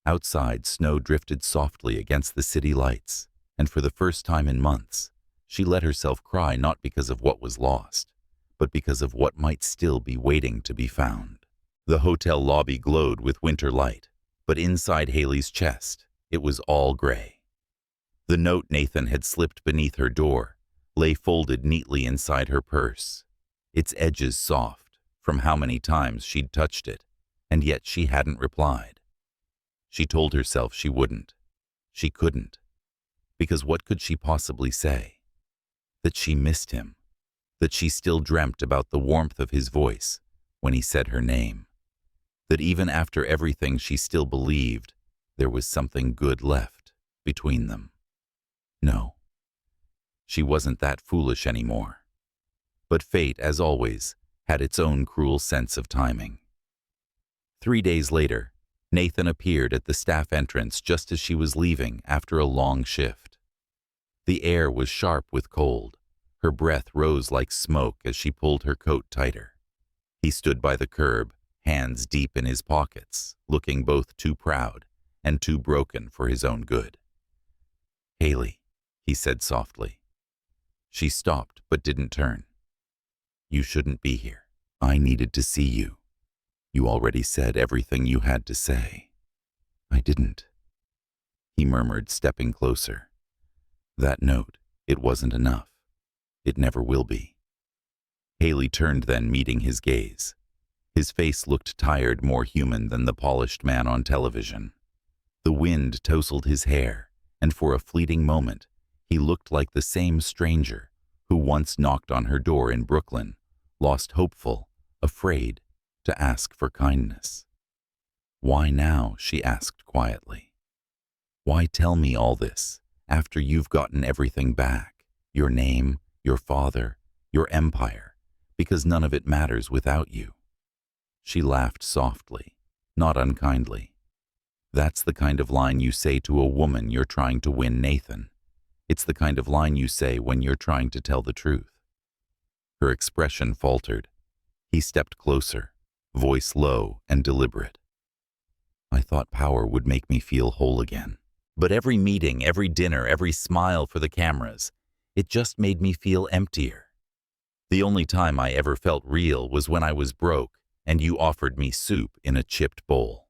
Outside, snow drifted softly against the city lights, and for the first time in months, she let herself cry, not because of what was lost, but because of what might still be waiting to be found. The hotel lobby glowed with winter light, but inside Haley's chest, it was all gray. The note Nathan had slipped beneath her door lay folded neatly inside her purse, its edges soft from how many times she'd touched it, and yet she hadn't replied. She told herself she wouldn't. She couldn't. Because what could she possibly say? That she missed him. That she still dreamt about the warmth of his voice when he said her name. That even after everything, she still believed there was something good left between them. No, she wasn't that foolish anymore. But fate, as always, had its own cruel sense of timing. 3 days later, Nathan appeared at the staff entrance just as she was leaving after a long shift. The air was sharp with cold. Her breath rose like smoke as she pulled her coat tighter. He stood by the curb, hands deep in his pockets, looking both too proud and too broken for his own good. Haley, he said softly. She stopped but didn't turn. You shouldn't be here. I needed to see you. You already said everything you had to say. I didn't. He murmured, stepping closer. That note, it wasn't enough. It never will be. Haley turned then, meeting his gaze. His face looked tired, more human than the polished man on television. The wind tousled his hair, and for a fleeting moment, he looked like the same stranger who once knocked on her door in Brooklyn, lost hopeful, afraid to ask for kindness. Why now? She asked quietly. Why tell me all this after you've gotten everything back? Your name, your father, your empire, because none of it matters without you. She laughed softly, not unkindly. That's the kind of line you say to a woman you're trying to win, Nathan. It's the kind of line you say when you're trying to tell the truth. Her expression faltered. He stepped closer, voice low and deliberate. I thought power would make me feel whole again. But every meeting, every dinner, every smile for the cameras, it just made me feel emptier. The only time I ever felt real was when I was broke and you offered me soup in a chipped bowl.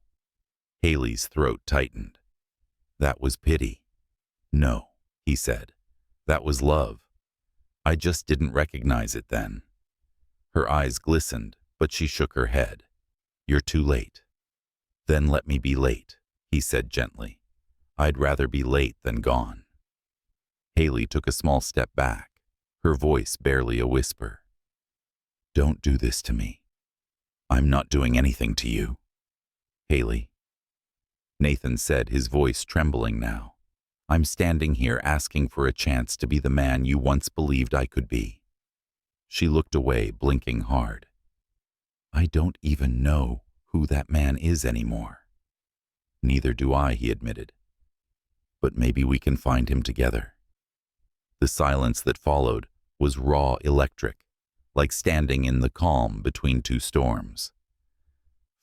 Haley's throat tightened. That was pity. No, he said. That was love. I just didn't recognize it then. Her eyes glistened, but she shook her head. You're too late. Then let me be late, he said gently. I'd rather be late than gone. Haley took a small step back, her voice barely a whisper. Don't do this to me. I'm not doing anything to you. Haley. Nathan said, his voice trembling now. I'm standing here asking for a chance to be the man you once believed I could be. She looked away, blinking hard. I don't even know who that man is anymore. Neither do I, he admitted. But maybe we can find him together. The silence that followed was raw, electric, like standing in the calm between two storms.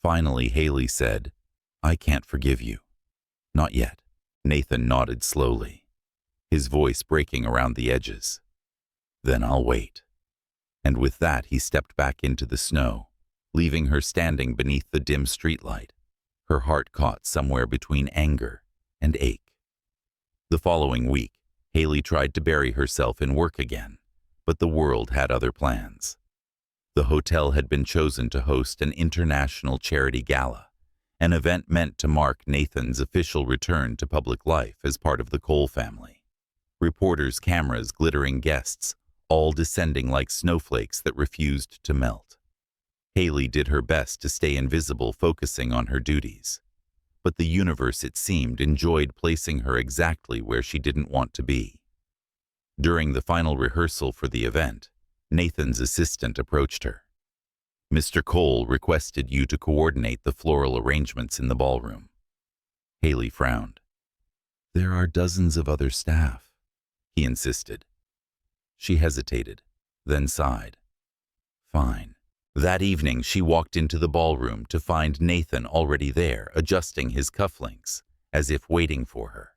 Finally, Haley said, I can't forgive you. Not yet. Nathan nodded slowly, his voice breaking around the edges. Then I'll wait. And with that, he stepped back into the snow, leaving her standing beneath the dim streetlight, Her heart caught somewhere between anger and ache. The following week, Haley tried to bury herself in work again, but the world had other plans. The hotel had been chosen to host an international charity gala, an event meant to mark Nathan's official return to public life as part of the Cole family. Reporters' cameras, glittering guests, all descending like snowflakes that refused to melt. Haley did her best to stay invisible, focusing on her duties. But the universe, it seemed, enjoyed placing her exactly where she didn't want to be. During the final rehearsal for the event, Nathan's assistant approached her. "Mr. Cole requested you to coordinate the floral arrangements in the ballroom." Haley frowned. "There are dozens of other staff," he insisted. She hesitated, then sighed. "Fine." That evening, she walked into the ballroom to find Nathan already there, adjusting his cufflinks, as if waiting for her.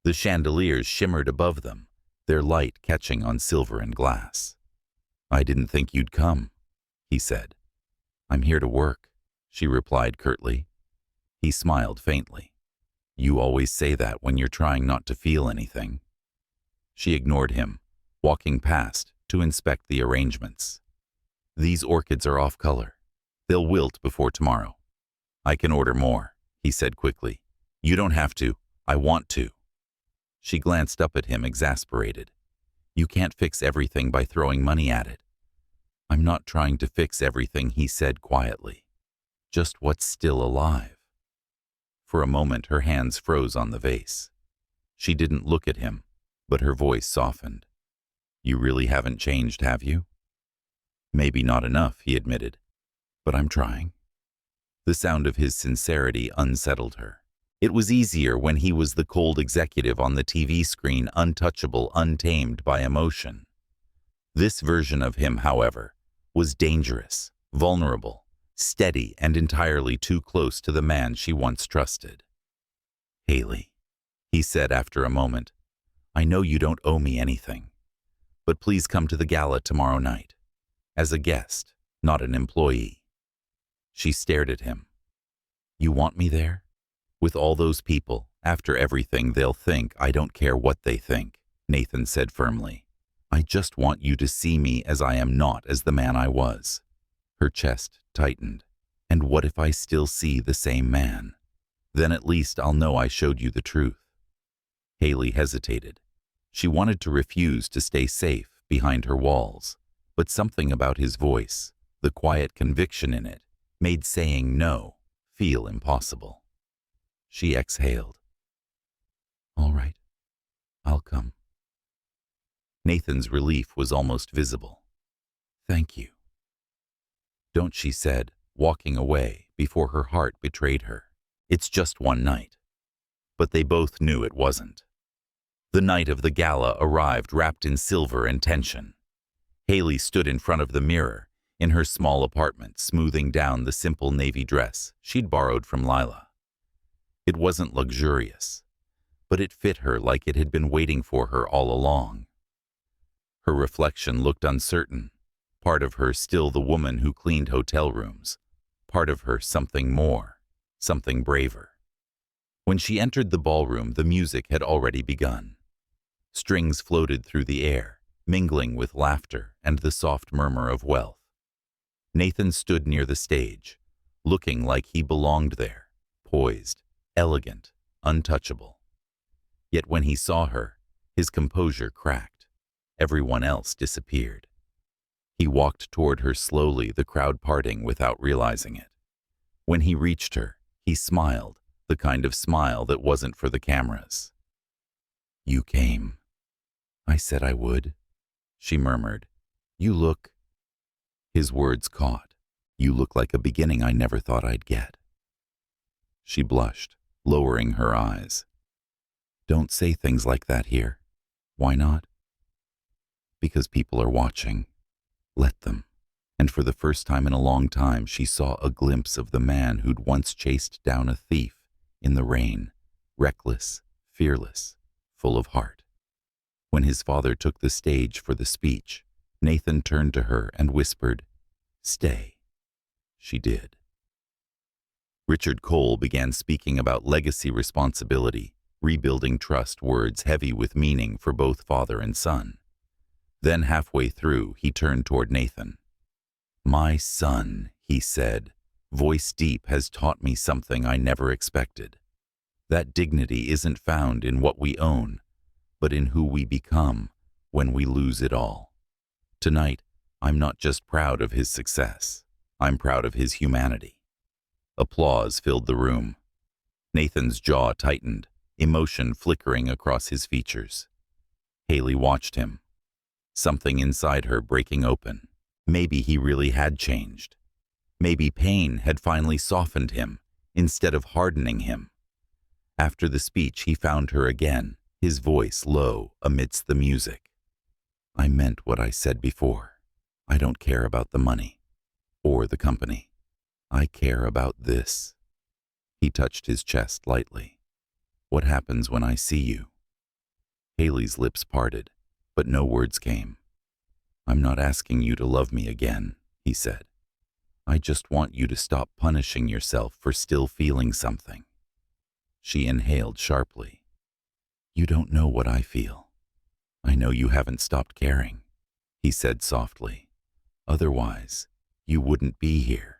The chandeliers shimmered above them, their light catching on silver and glass. "I didn't think you'd come," he said. "I'm here to work," she replied curtly. He smiled faintly. "You always say that when you're trying not to feel anything." She ignored him, walking past to inspect the arrangements. "These orchids are off color. They'll wilt before tomorrow." "I can order more," he said quickly. "You don't have to. I want to." She glanced up at him, exasperated. "You can't fix everything by throwing money at it." "I'm not trying to fix everything," he said quietly. "Just what's still alive." For a moment, her hands froze on the vase. She didn't look at him, but her voice softened. "You really haven't changed, have you?" "Maybe not enough," he admitted, "but I'm trying." The sound of his sincerity unsettled her. It was easier when he was the cold executive on the TV screen, untouchable, untamed by emotion. This version of him, however, was dangerous, vulnerable, steady, and entirely too close to the man she once trusted. "Haley," he said after a moment, "I know you don't owe me anything, but please come to the gala tomorrow night. As a guest, not an employee." She stared at him. "You want me there? With all those people, after everything they'll think? I don't care what they think," Nathan said firmly. "I just want you to see me as I am, not as the man I was." Her chest tightened. "And what if I still see the same man? Then at least I'll know I showed you the truth." Haley hesitated. She wanted to refuse to stay safe behind her walls, but something about his voice, the quiet conviction in it, made saying no feel impossible. She exhaled. "All right, I'll come." Nathan's relief was almost visible. "Thank you." "Don't," she said, walking away before her heart betrayed her. "It's just one night." But they both knew it wasn't. The night of the gala arrived wrapped in silver and tension. Haley stood in front of the mirror in her small apartment, smoothing down the simple navy dress she'd borrowed from Lila. It wasn't luxurious, but it fit her like it had been waiting for her all along. Her reflection looked uncertain, part of her still the woman who cleaned hotel rooms, part of her something more, something braver. When she entered the ballroom, the music had already begun. Strings floated through the air, mingling with laughter and the soft murmur of wealth. Nathan stood near the stage, looking like he belonged there, poised, elegant, untouchable. Yet when he saw her, his composure cracked. Everyone else disappeared. He walked toward her slowly, the crowd parting without realizing it. When he reached her, he smiled, the kind of smile that wasn't for the cameras. "You came." "I said I would," she murmured. "You look—" His words caught. "You look like a beginning I never thought I'd get." She blushed, lowering her eyes. "Don't say things like that here." "Why not?" "Because people are watching. Let them." And for the first time in a long time, she saw a glimpse of the man who'd once chased down a thief in the rain, reckless, fearless, full of heart. When his father took the stage for the speech, Nathan turned to her and whispered, "Stay." She did. Richard Cole began speaking about legacy responsibility, rebuilding trust, words heavy with meaning for both father and son. Then halfway through, he turned toward Nathan. "My son," he said, voice deep, "has taught me something I never expected. That dignity isn't found in what we own, but in who we become when we lose it all. Tonight, I'm not just proud of his success. I'm proud of his humanity." Applause filled the room. Nathan's jaw tightened, emotion flickering across his features. Haley watched him, something inside her breaking open. Maybe he really had changed. Maybe pain had finally softened him instead of hardening him. After the speech, he found her again, his voice low amidst the music. "I meant what I said before. I don't care about the money or the company. I care about this." He touched his chest lightly. "What happens when I see you?" Haley's lips parted, but no words came. "I'm not asking you to love me again," he said. "I just want you to stop punishing yourself for still feeling something." She inhaled sharply. "You don't know what I feel. I know you haven't stopped caring," he said softly. "Otherwise, you wouldn't be here."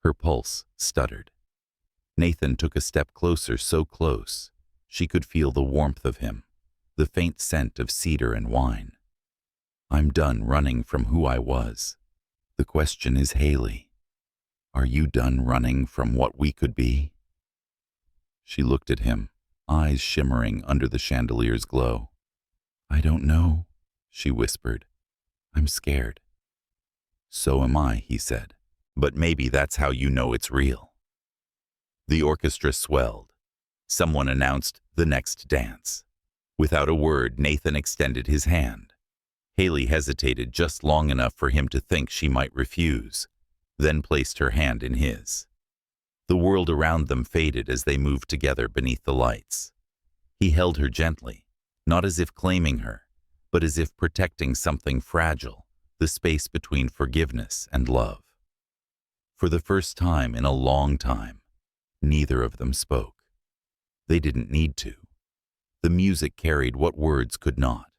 Her pulse stuttered. Nathan took a step closer, so close she could feel the warmth of him, the faint scent of cedar and wine. "I'm done running from who I was. The question is, Haley, are you done running from what we could be?" She looked at him, eyes shimmering under the chandelier's glow. "I don't know," she whispered. "I'm scared." "So am I," he said. "But maybe that's how you know it's real." The orchestra swelled. Someone announced the next dance. Without a word, Nathan extended his hand. Haley hesitated just long enough for him to think she might refuse, then placed her hand in his. The world around them faded as they moved together beneath the lights. He held her gently, not as if claiming her, but as if protecting something fragile, the space between forgiveness and love. For the first time in a long time, neither of them spoke. They didn't need to. The music carried what words could not.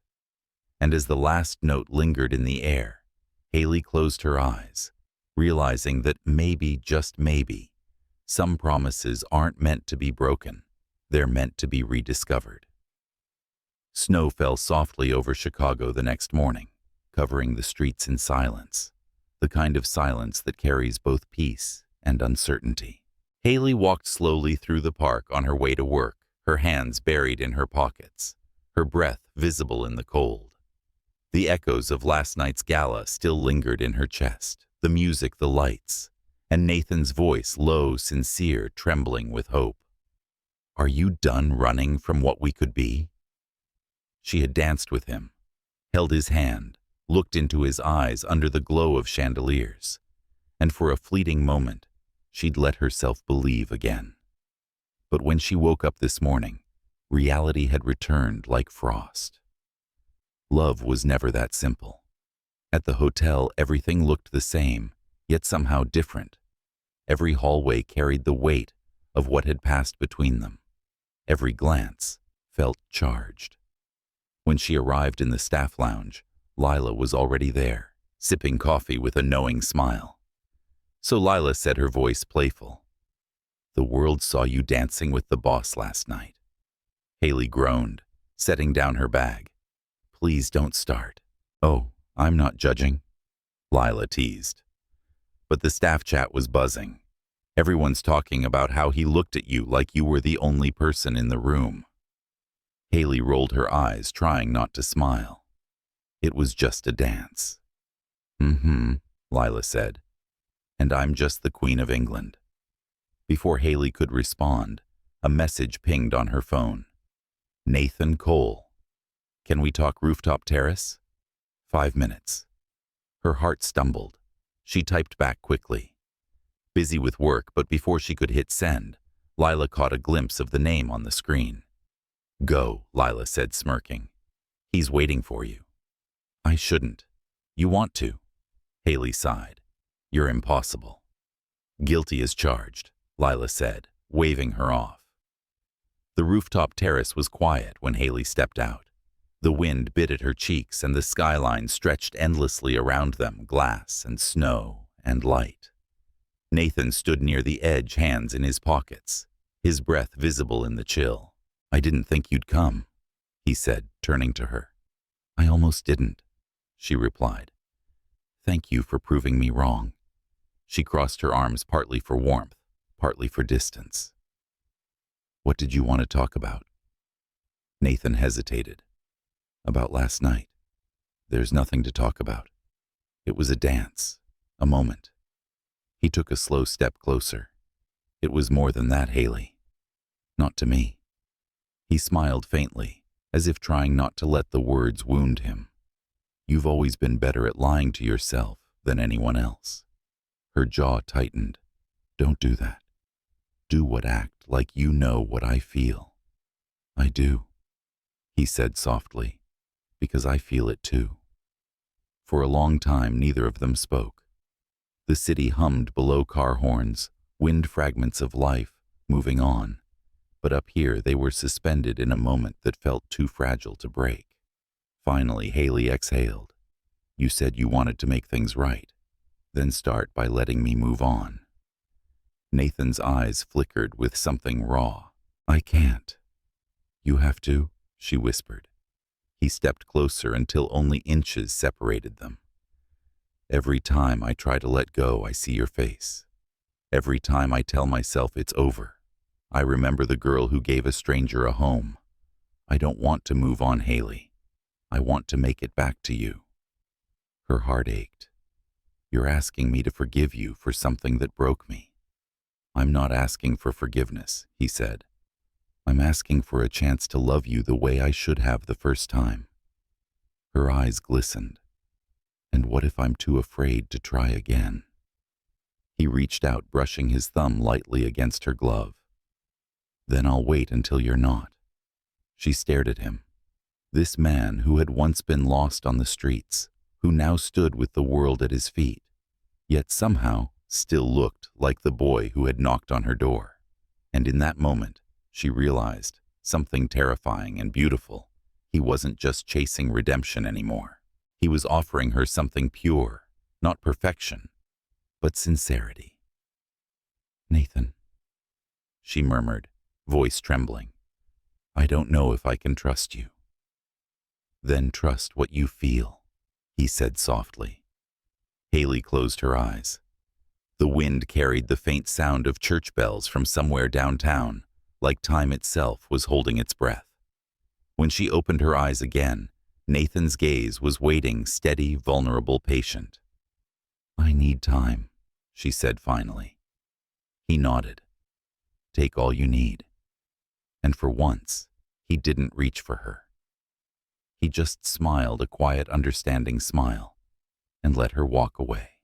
And as the last note lingered in the air, Haley closed her eyes, realizing that maybe, just maybe, some promises aren't meant to be broken. They're meant to be rediscovered. Snow fell softly over Chicago the next morning, covering the streets in silence, the kind of silence that carries both peace and uncertainty. Haley walked slowly through the park on her way to work, her hands buried in her pockets, her breath visible in the cold. The echoes of last night's gala still lingered in her chest, the music, the lights, and Nathan's voice, low, sincere, trembling with hope. "Are you done running from what we could be?" She had danced with him, held his hand, looked into his eyes under the glow of chandeliers, and for a fleeting moment, she'd let herself believe again. But when she woke up this morning, reality had returned like frost. Love was never that simple. At the hotel, everything looked the same, yet somehow different. Every hallway carried the weight of what had passed between them. Every glance felt charged. When she arrived in the staff lounge, Lila was already there, sipping coffee with a knowing smile. So Lila said, her voice playful, "The world saw you dancing with the boss last night." Haley groaned, setting down her bag. "Please don't start." "Oh, I'm not judging," Lila teased. But the staff chat was buzzing. Everyone's talking about how he looked at you like you were the only person in the room. Haley rolled her eyes, trying not to smile. "It was just a dance." "Mm-hmm," Lila said. "And I'm just the Queen of England." Before Haley could respond, a message pinged on her phone. "Nathan Cole. Can we talk rooftop terrace? 5 minutes." Her heart stumbled. She typed back quickly. Busy with work, but before she could hit send, Lila caught a glimpse of the name on the screen. "Go," Lila said, smirking. "He's waiting for you." "I shouldn't." "You want to." Haley sighed. "You're impossible." "Guilty as charged." Lila said, waving her off. The rooftop terrace was quiet when Haley stepped out. The wind bit at her cheeks and the skyline stretched endlessly around them, glass and snow and light. Nathan stood near the edge, hands in his pockets, his breath visible in the chill. "I didn't think you'd come," he said, turning to her. "I almost didn't," she replied. "Thank you for proving me wrong." She crossed her arms, partly for warmth, partly for distance. "What did you want to talk about?" Nathan hesitated. "About last night. There's nothing to talk about. It was a dance, a moment." He took a slow step closer. "It was more than that, Haley. Not to me." He smiled faintly, as if trying not to let the words wound him. "You've always been better at lying to yourself than anyone else." Her jaw tightened. "Don't do that. Do what act like you know what I feel." "I do," he said softly, "because I feel it too." For a long time, neither of them spoke. The city hummed below car horns, wind fragments of life moving on. But up here they were suspended in a moment that felt too fragile to break. Finally, Haley exhaled. "You said you wanted to make things right. Then start by letting me move on." Nathan's eyes flickered with something raw. "I can't." "You have to," she whispered. He stepped closer until only inches separated them. "Every time I try to let go, I see your face. Every time I tell myself it's over, I remember the girl who gave a stranger a home. I don't want to move on, Haley. I want to make it back to you." Her heart ached. "You're asking me to forgive you for something that broke me." "I'm not asking for forgiveness," he said. "I'm asking for a chance to love you the way I should have the first time." Her eyes glistened. "And what if I'm too afraid to try again?" He reached out, brushing his thumb lightly against her glove. "Then I'll wait until you're not." She stared at him. This man who had once been lost on the streets, who now stood with the world at his feet, yet somehow still looked like the boy who had knocked on her door. And in that moment, she realized something terrifying and beautiful. He wasn't just chasing redemption anymore. He was offering her something pure, not perfection, but sincerity. "Nathan," she murmured, voice trembling. "I don't know if I can trust you." "Then trust what you feel," he said softly. Haley closed her eyes. The wind carried the faint sound of church bells from somewhere downtown, like time itself was holding its breath. When she opened her eyes again, Nathan's gaze was waiting, steady, vulnerable, patient. "I need time," she said finally. He nodded. "Take all you need." And for once, he didn't reach for her. He just smiled, a quiet, understanding smile, and let her walk away.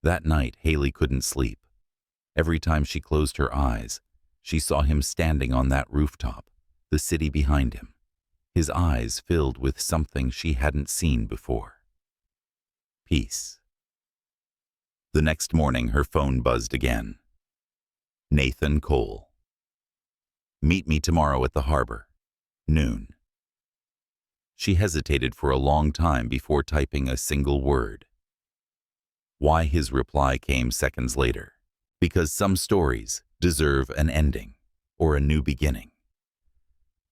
That night, Haley couldn't sleep. Every time she closed her eyes, she saw him standing on that rooftop, the city behind him, his eyes filled with something she hadn't seen before. Peace. The next morning, her phone buzzed again. Nathan Cole. "Meet me tomorrow at the harbor. Noon." She hesitated for a long time before typing a single word. Why his reply came seconds later. Because some stories deserve an ending or a new beginning.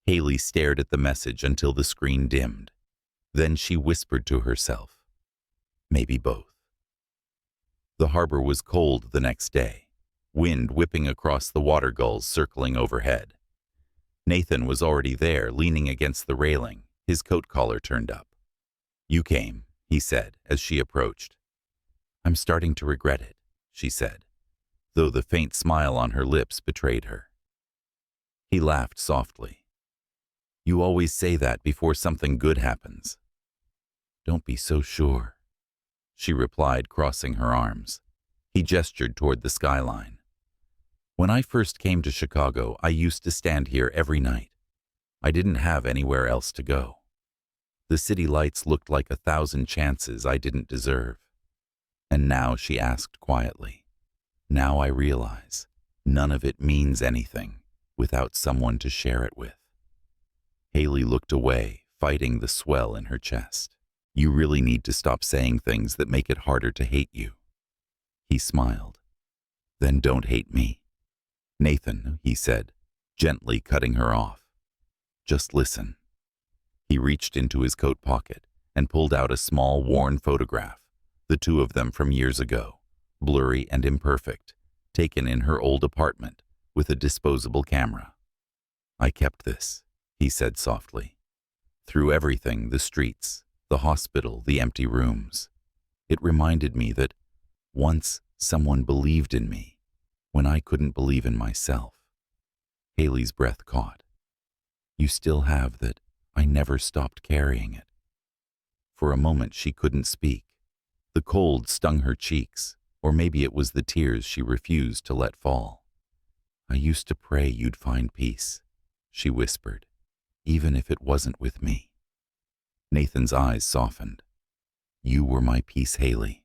Haley stared at the message until the screen dimmed. Then she whispered to herself, maybe both. The harbor was cold the next day, wind whipping across the water gulls circling overhead. Nathan was already there, leaning against the railing, his coat collar turned up. "You came," he said as she approached. "I'm starting to regret it," she said, though the faint smile on her lips betrayed her. He laughed softly. "You always say that before something good happens." "Don't be so sure," she replied, crossing her arms. He gestured toward the skyline. "When I first came to Chicago, I used to stand here every night. I didn't have anywhere else to go. The city lights looked like 1,000 chances I didn't deserve." And now she asked quietly, Now I realize none of it means anything without someone to share it with. Haley looked away, fighting the swell in her chest. You really need to stop saying things that make it harder to hate you. He smiled. Then don't hate me. Nathan, he said, gently cutting her off. Just listen. He reached into his coat pocket and pulled out a small, worn photograph, the two of them from years ago, blurry and imperfect, taken in her old apartment with a disposable camera. I kept this, he said softly. Through everything, the streets, the hospital, the empty rooms. It reminded me that once someone believed in me when I couldn't believe in myself. Haley's breath caught. You still have that. I never stopped carrying it. For a moment she couldn't speak. The cold stung her cheeks, or maybe it was the tears she refused to let fall. I used to pray you'd find peace, she whispered, even if it wasn't with me. Nathan's eyes softened. You were my peace, Haley.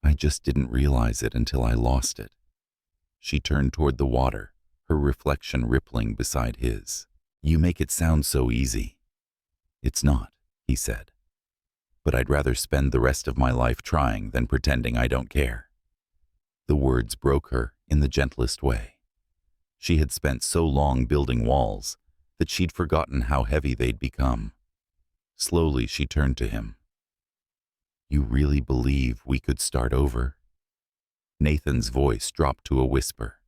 I just didn't realize it until I lost it. She turned toward the water, her reflection rippling beside his. You make it sound so easy. It's not, he said. But I'd rather spend the rest of my life trying than pretending I don't care. The words broke her in the gentlest way. She had spent so long building walls that she'd forgotten how heavy they'd become. Slowly she turned to him. You really believe we could start over? Nathan's voice dropped to a whisper.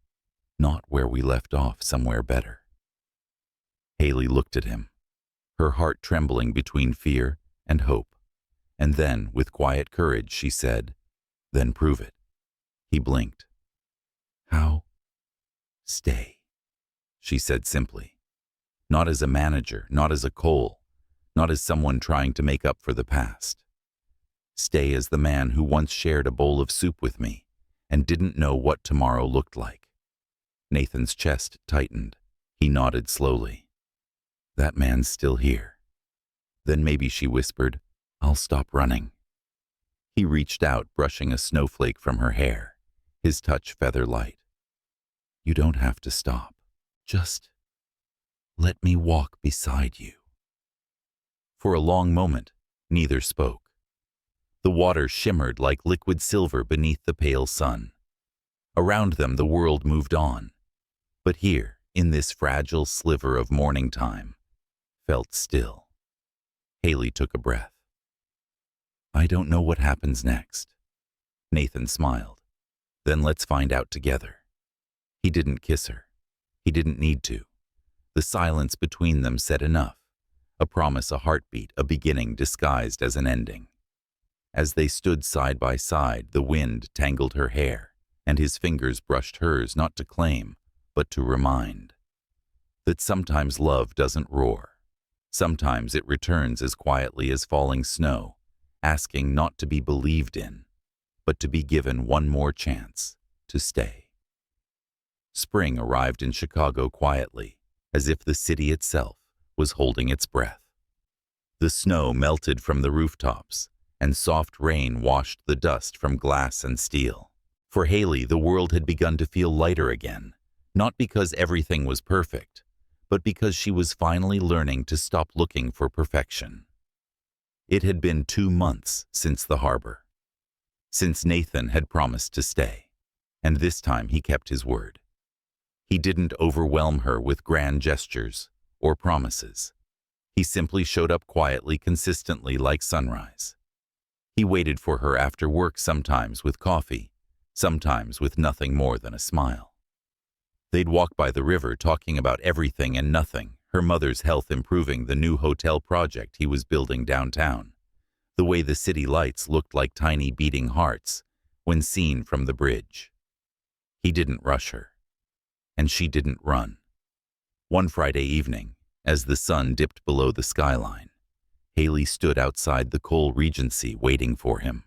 Not where we left off, somewhere better. Haley looked at him, her heart trembling between fear and hope. And then, with quiet courage, she said, Then prove it. He blinked. How? Stay, she said simply. Not as a manager, not as a Cole, not as someone trying to make up for the past. Stay as the man who once shared a bowl of soup with me and didn't know what tomorrow looked like. Nathan's chest tightened. He nodded slowly. That man's still here. Then maybe, she whispered, I'll stop running. He reached out, brushing a snowflake from her hair, his touch feather light. You don't have to stop. Just let me walk beside you. For a long moment, neither spoke. The water shimmered like liquid silver beneath the pale sun. Around them the world moved on. But here, in this fragile sliver of morning time, felt still. Haley took a breath. I don't know what happens next. Nathan smiled. Then let's find out together. He didn't kiss her. He didn't need to. The silence between them said enough. A promise, a heartbeat, a beginning disguised as an ending. As they stood side by side, the wind tangled her hair, and his fingers brushed hers, not to claim, but to remind. That sometimes love doesn't roar. Sometimes it returns as quietly as falling snow, asking not to be believed in, but to be given one more chance to stay. Spring arrived in Chicago quietly, as if the city itself was holding its breath. The snow melted from the rooftops, and soft rain washed the dust from glass and steel. For Haley, the world had begun to feel lighter again, not because everything was perfect, but because she was finally learning to stop looking for perfection. It had been 2 months since the harbor, since Nathan had promised to stay, and this time he kept his word. He didn't overwhelm her with grand gestures or promises. He simply showed up quietly, consistently, like sunrise. He waited for her after work, sometimes with coffee, sometimes with nothing more than a smile. They'd walk by the river, talking about everything and nothing, her mother's health improving, the new hotel project he was building downtown, the way the city lights looked like tiny beating hearts when seen from the bridge. He didn't rush her, and she didn't run. One Friday evening, as the sun dipped below the skyline, Haley stood outside the Cole Regency waiting for him.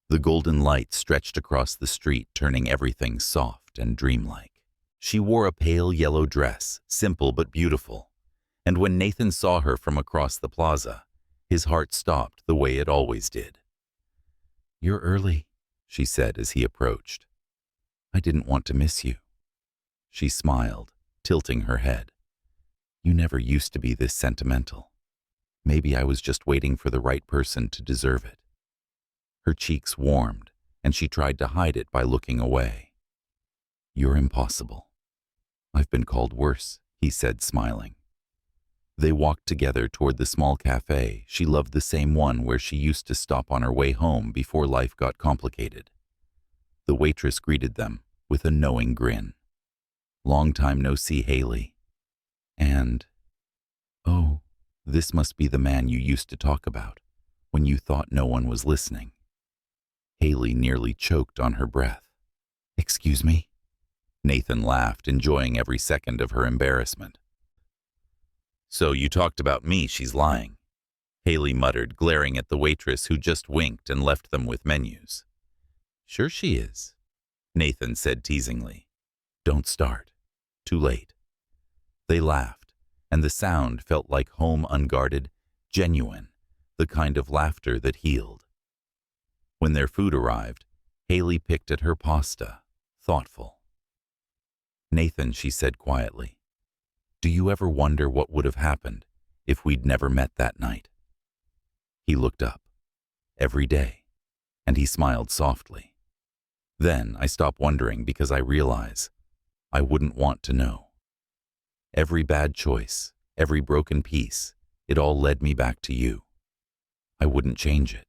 The golden light stretched across the street, turning everything soft and dreamlike. She wore a pale yellow dress, simple but beautiful, and when Nathan saw her from across the plaza, his heart stopped the way it always did. You're early, she said as he approached. I didn't want to miss you. She smiled, tilting her head. You never used to be this sentimental. Maybe I was just waiting for the right person to deserve it. Her cheeks warmed, and she tried to hide it by looking away. You're impossible. I've been called worse, he said, smiling. They walked together toward the small cafe. She loved, the same one where she used to stop on her way home before life got complicated. The waitress greeted them with a knowing grin. Long time no see, Haley. And, oh, this must be the man you used to talk about when you thought no one was listening. Haley nearly choked on her breath. Excuse me? Nathan laughed, enjoying every second of her embarrassment. So you talked about me, she's lying. Haley muttered, glaring at the waitress who just winked and left them with menus. Sure she is, Nathan said teasingly. Don't start. Too late. They laughed, and the sound felt like home, unguarded, genuine, the kind of laughter that healed. When their food arrived, Haley picked at her pasta, thoughtful. Nathan, she said quietly, do you ever wonder what would have happened if we'd never met that night? He looked up. Every day. And he smiled softly. Then I stopped wondering because I realize I wouldn't want to know. Every bad choice, every broken piece, it all led me back to you. I wouldn't change it.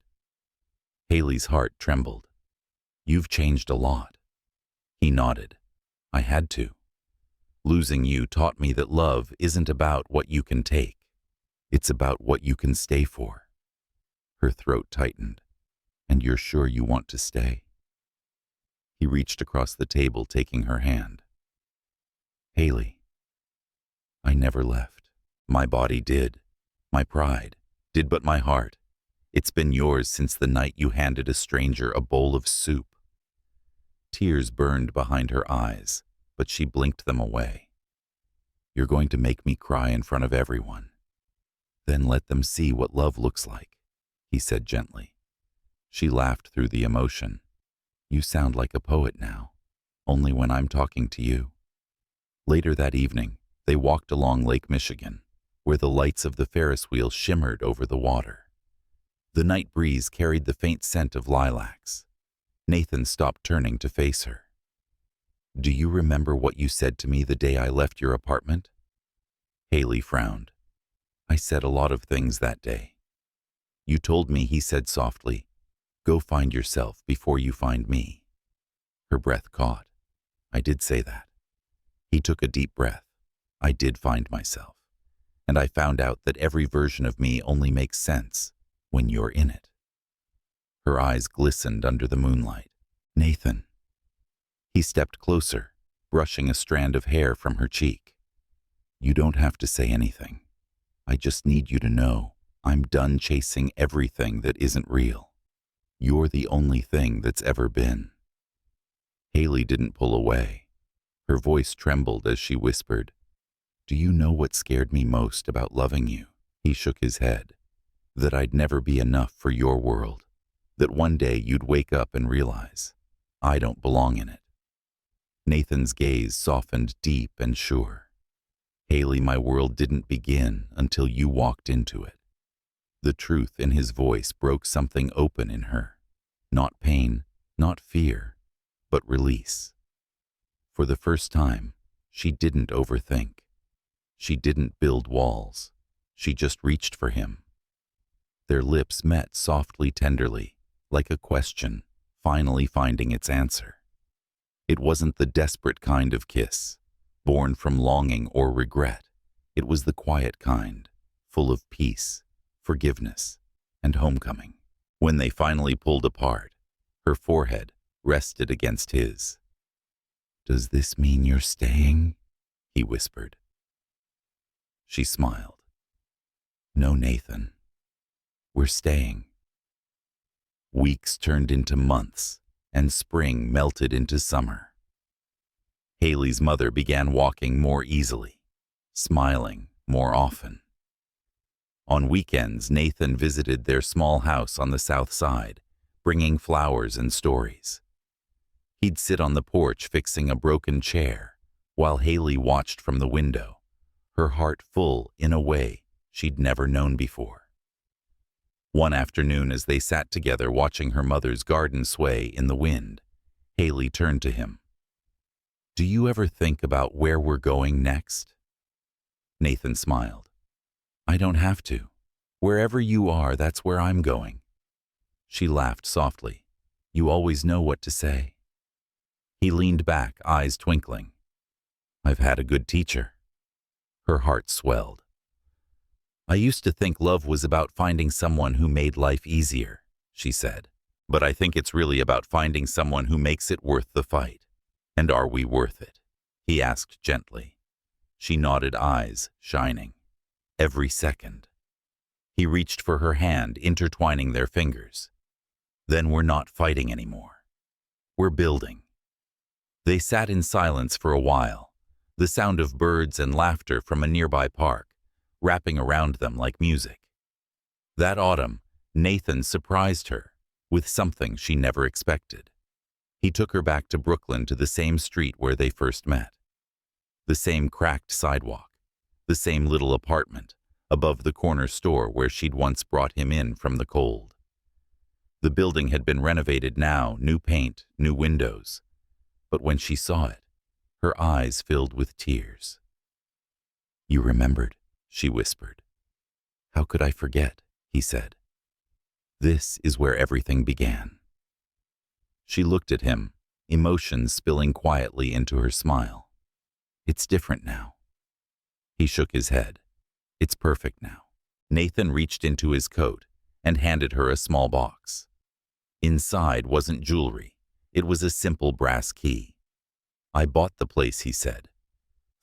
Haley's heart trembled. You've changed a lot. He nodded. I had to. Losing you taught me that love isn't about what you can take. It's about what you can stay for. Her throat tightened. And you're sure you want to stay? He reached across the table, taking her hand. Haley, I never left. My body did. My pride did, but my heart, it's been yours since the night you handed a stranger a bowl of soup. Tears burned behind her eyes, but she blinked them away. You're going to make me cry in front of everyone. Then let them see what love looks like, he said gently. She laughed through the emotion. You sound like a poet now, only when I'm talking to you. Later that evening, they walked along Lake Michigan, where the lights of the Ferris wheel shimmered over the water. The night breeze carried the faint scent of lilacs. Nathan stopped, turning to face her. Do you remember what you said to me the day I left your apartment? Haley frowned. I said a lot of things that day. You told me, he said softly, go find yourself before you find me. Her breath caught. I did say that. He took a deep breath. I did find myself. And I found out that every version of me only makes sense when you're in it. Her eyes glistened under the moonlight. Nathan. He stepped closer, brushing a strand of hair from her cheek. You don't have to say anything. I just need you to know I'm done chasing everything that isn't real. You're the only thing that's ever been. Haley didn't pull away. Her voice trembled as she whispered, Do you know what scared me most about loving you? He shook his head. That I'd never be enough for your world. That one day you'd wake up and realize I don't belong in it. Nathan's gaze softened, deep and sure. Haley, my world didn't begin until you walked into it. The truth in his voice broke something open in her. Not pain, not fear, but release. For the first time, she didn't overthink. She didn't build walls. She just reached for him. Their lips met softly, tenderly, like a question finally finding its answer. It wasn't the desperate kind of kiss, born from longing or regret. It was the quiet kind, full of peace, forgiveness, and homecoming. When they finally pulled apart, her forehead rested against his. Does this mean you're staying? He whispered. She smiled. No, Nathan. We're staying. Weeks turned into months, and spring melted into summer. Haley's mother began walking more easily, smiling more often. On weekends, Nathan visited their small house on the south side, bringing flowers and stories. He'd sit on the porch fixing a broken chair, while Haley watched from the window, her heart full in a way she'd never known before. One afternoon, as they sat together watching her mother's garden sway in the wind, Haley turned to him. "Do you ever think about where we're going next?" Nathan smiled. "I don't have to. Wherever you are, that's where I'm going." She laughed softly. "You always know what to say." He leaned back, eyes twinkling. "I've had a good teacher." Her heart swelled. "I used to think love was about finding someone who made life easier," she said. "But I think it's really about finding someone who makes it worth the fight." "And are we worth it?" he asked gently. She nodded, eyes shining. "Every second." He reached for her hand, intertwining their fingers. "Then we're not fighting anymore. We're building." They sat in silence for a while, the sound of birds and laughter from a nearby park, wrapping around them like music. That autumn, Nathan surprised her with something she never expected. He took her back to Brooklyn, to the same street where they first met. The same cracked sidewalk, the same little apartment above the corner store where she'd once brought him in from the cold. The building had been renovated now, new paint, new windows. But when she saw it, her eyes filled with tears. "You remembered," she whispered. "How could I forget?" he said. "This is where everything began." She looked at him, emotions spilling quietly into her smile. "It's different now." He shook his head. "It's perfect now." Nathan reached into his coat and handed her a small box. Inside wasn't jewelry. It was a simple brass key. "I bought the place," he said.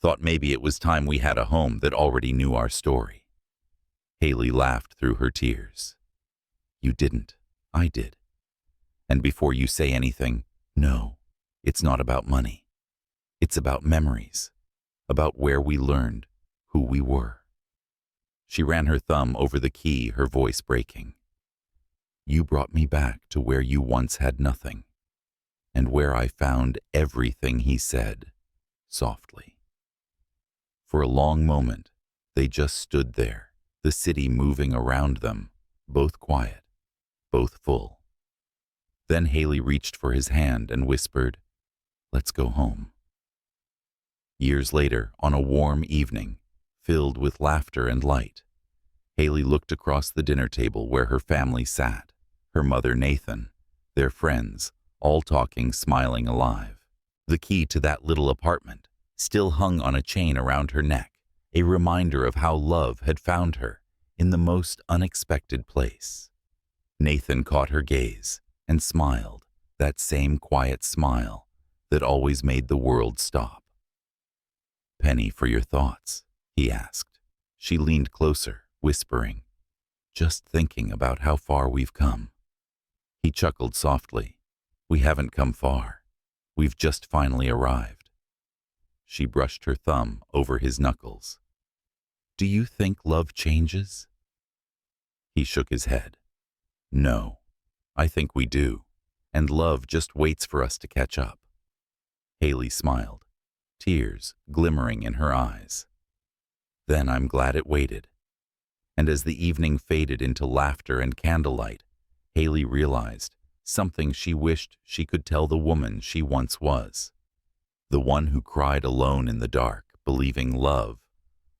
"Thought maybe it was time we had a home that already knew our story." Haley laughed through her tears. "You didn't. I did. And before you say anything, no, it's not about money. It's about memories, about where we learned who we were." She ran her thumb over the key, her voice breaking. "You brought me back to where you once had nothing, and where I found everything," he said, softly. For a long moment, they just stood there, the city moving around them, both quiet, both full. Then Haley reached for his hand and whispered, "Let's go home." Years later, on a warm evening, filled with laughter and light, Haley looked across the dinner table where her family sat, her mother, Nathan, their friends, all talking, smiling, alive. The key to that little apartment still hung on a chain around her neck, a reminder of how love had found her in the most unexpected place. Nathan caught her gaze and smiled, that same quiet smile that always made the world stop. "Penny, for your thoughts?" he asked. She leaned closer, whispering, "Just thinking about how far we've come." He chuckled softly. "We haven't come far. We've just finally arrived." She brushed her thumb over his knuckles. "Do you think love changes?" He shook his head. "No, I think we do, and love just waits for us to catch up." Haley smiled, tears glimmering in her eyes. "Then I'm glad it waited." And as the evening faded into laughter and candlelight, Haley realized something she wished she could tell the woman she once was. The one who cried alone in the dark, believing love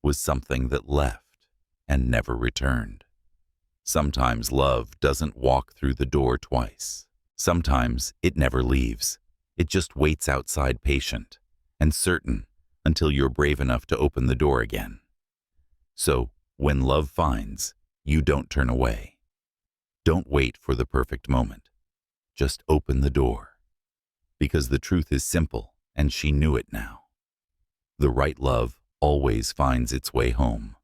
was something that left and never returned. Sometimes love doesn't walk through the door twice. Sometimes it never leaves. It just waits outside, patient and certain, until you're brave enough to open the door again. So, when love finds, you don't turn away. Don't wait for the perfect moment. Just open the door. Because the truth is simple, and she knew it now. The right love always finds its way home.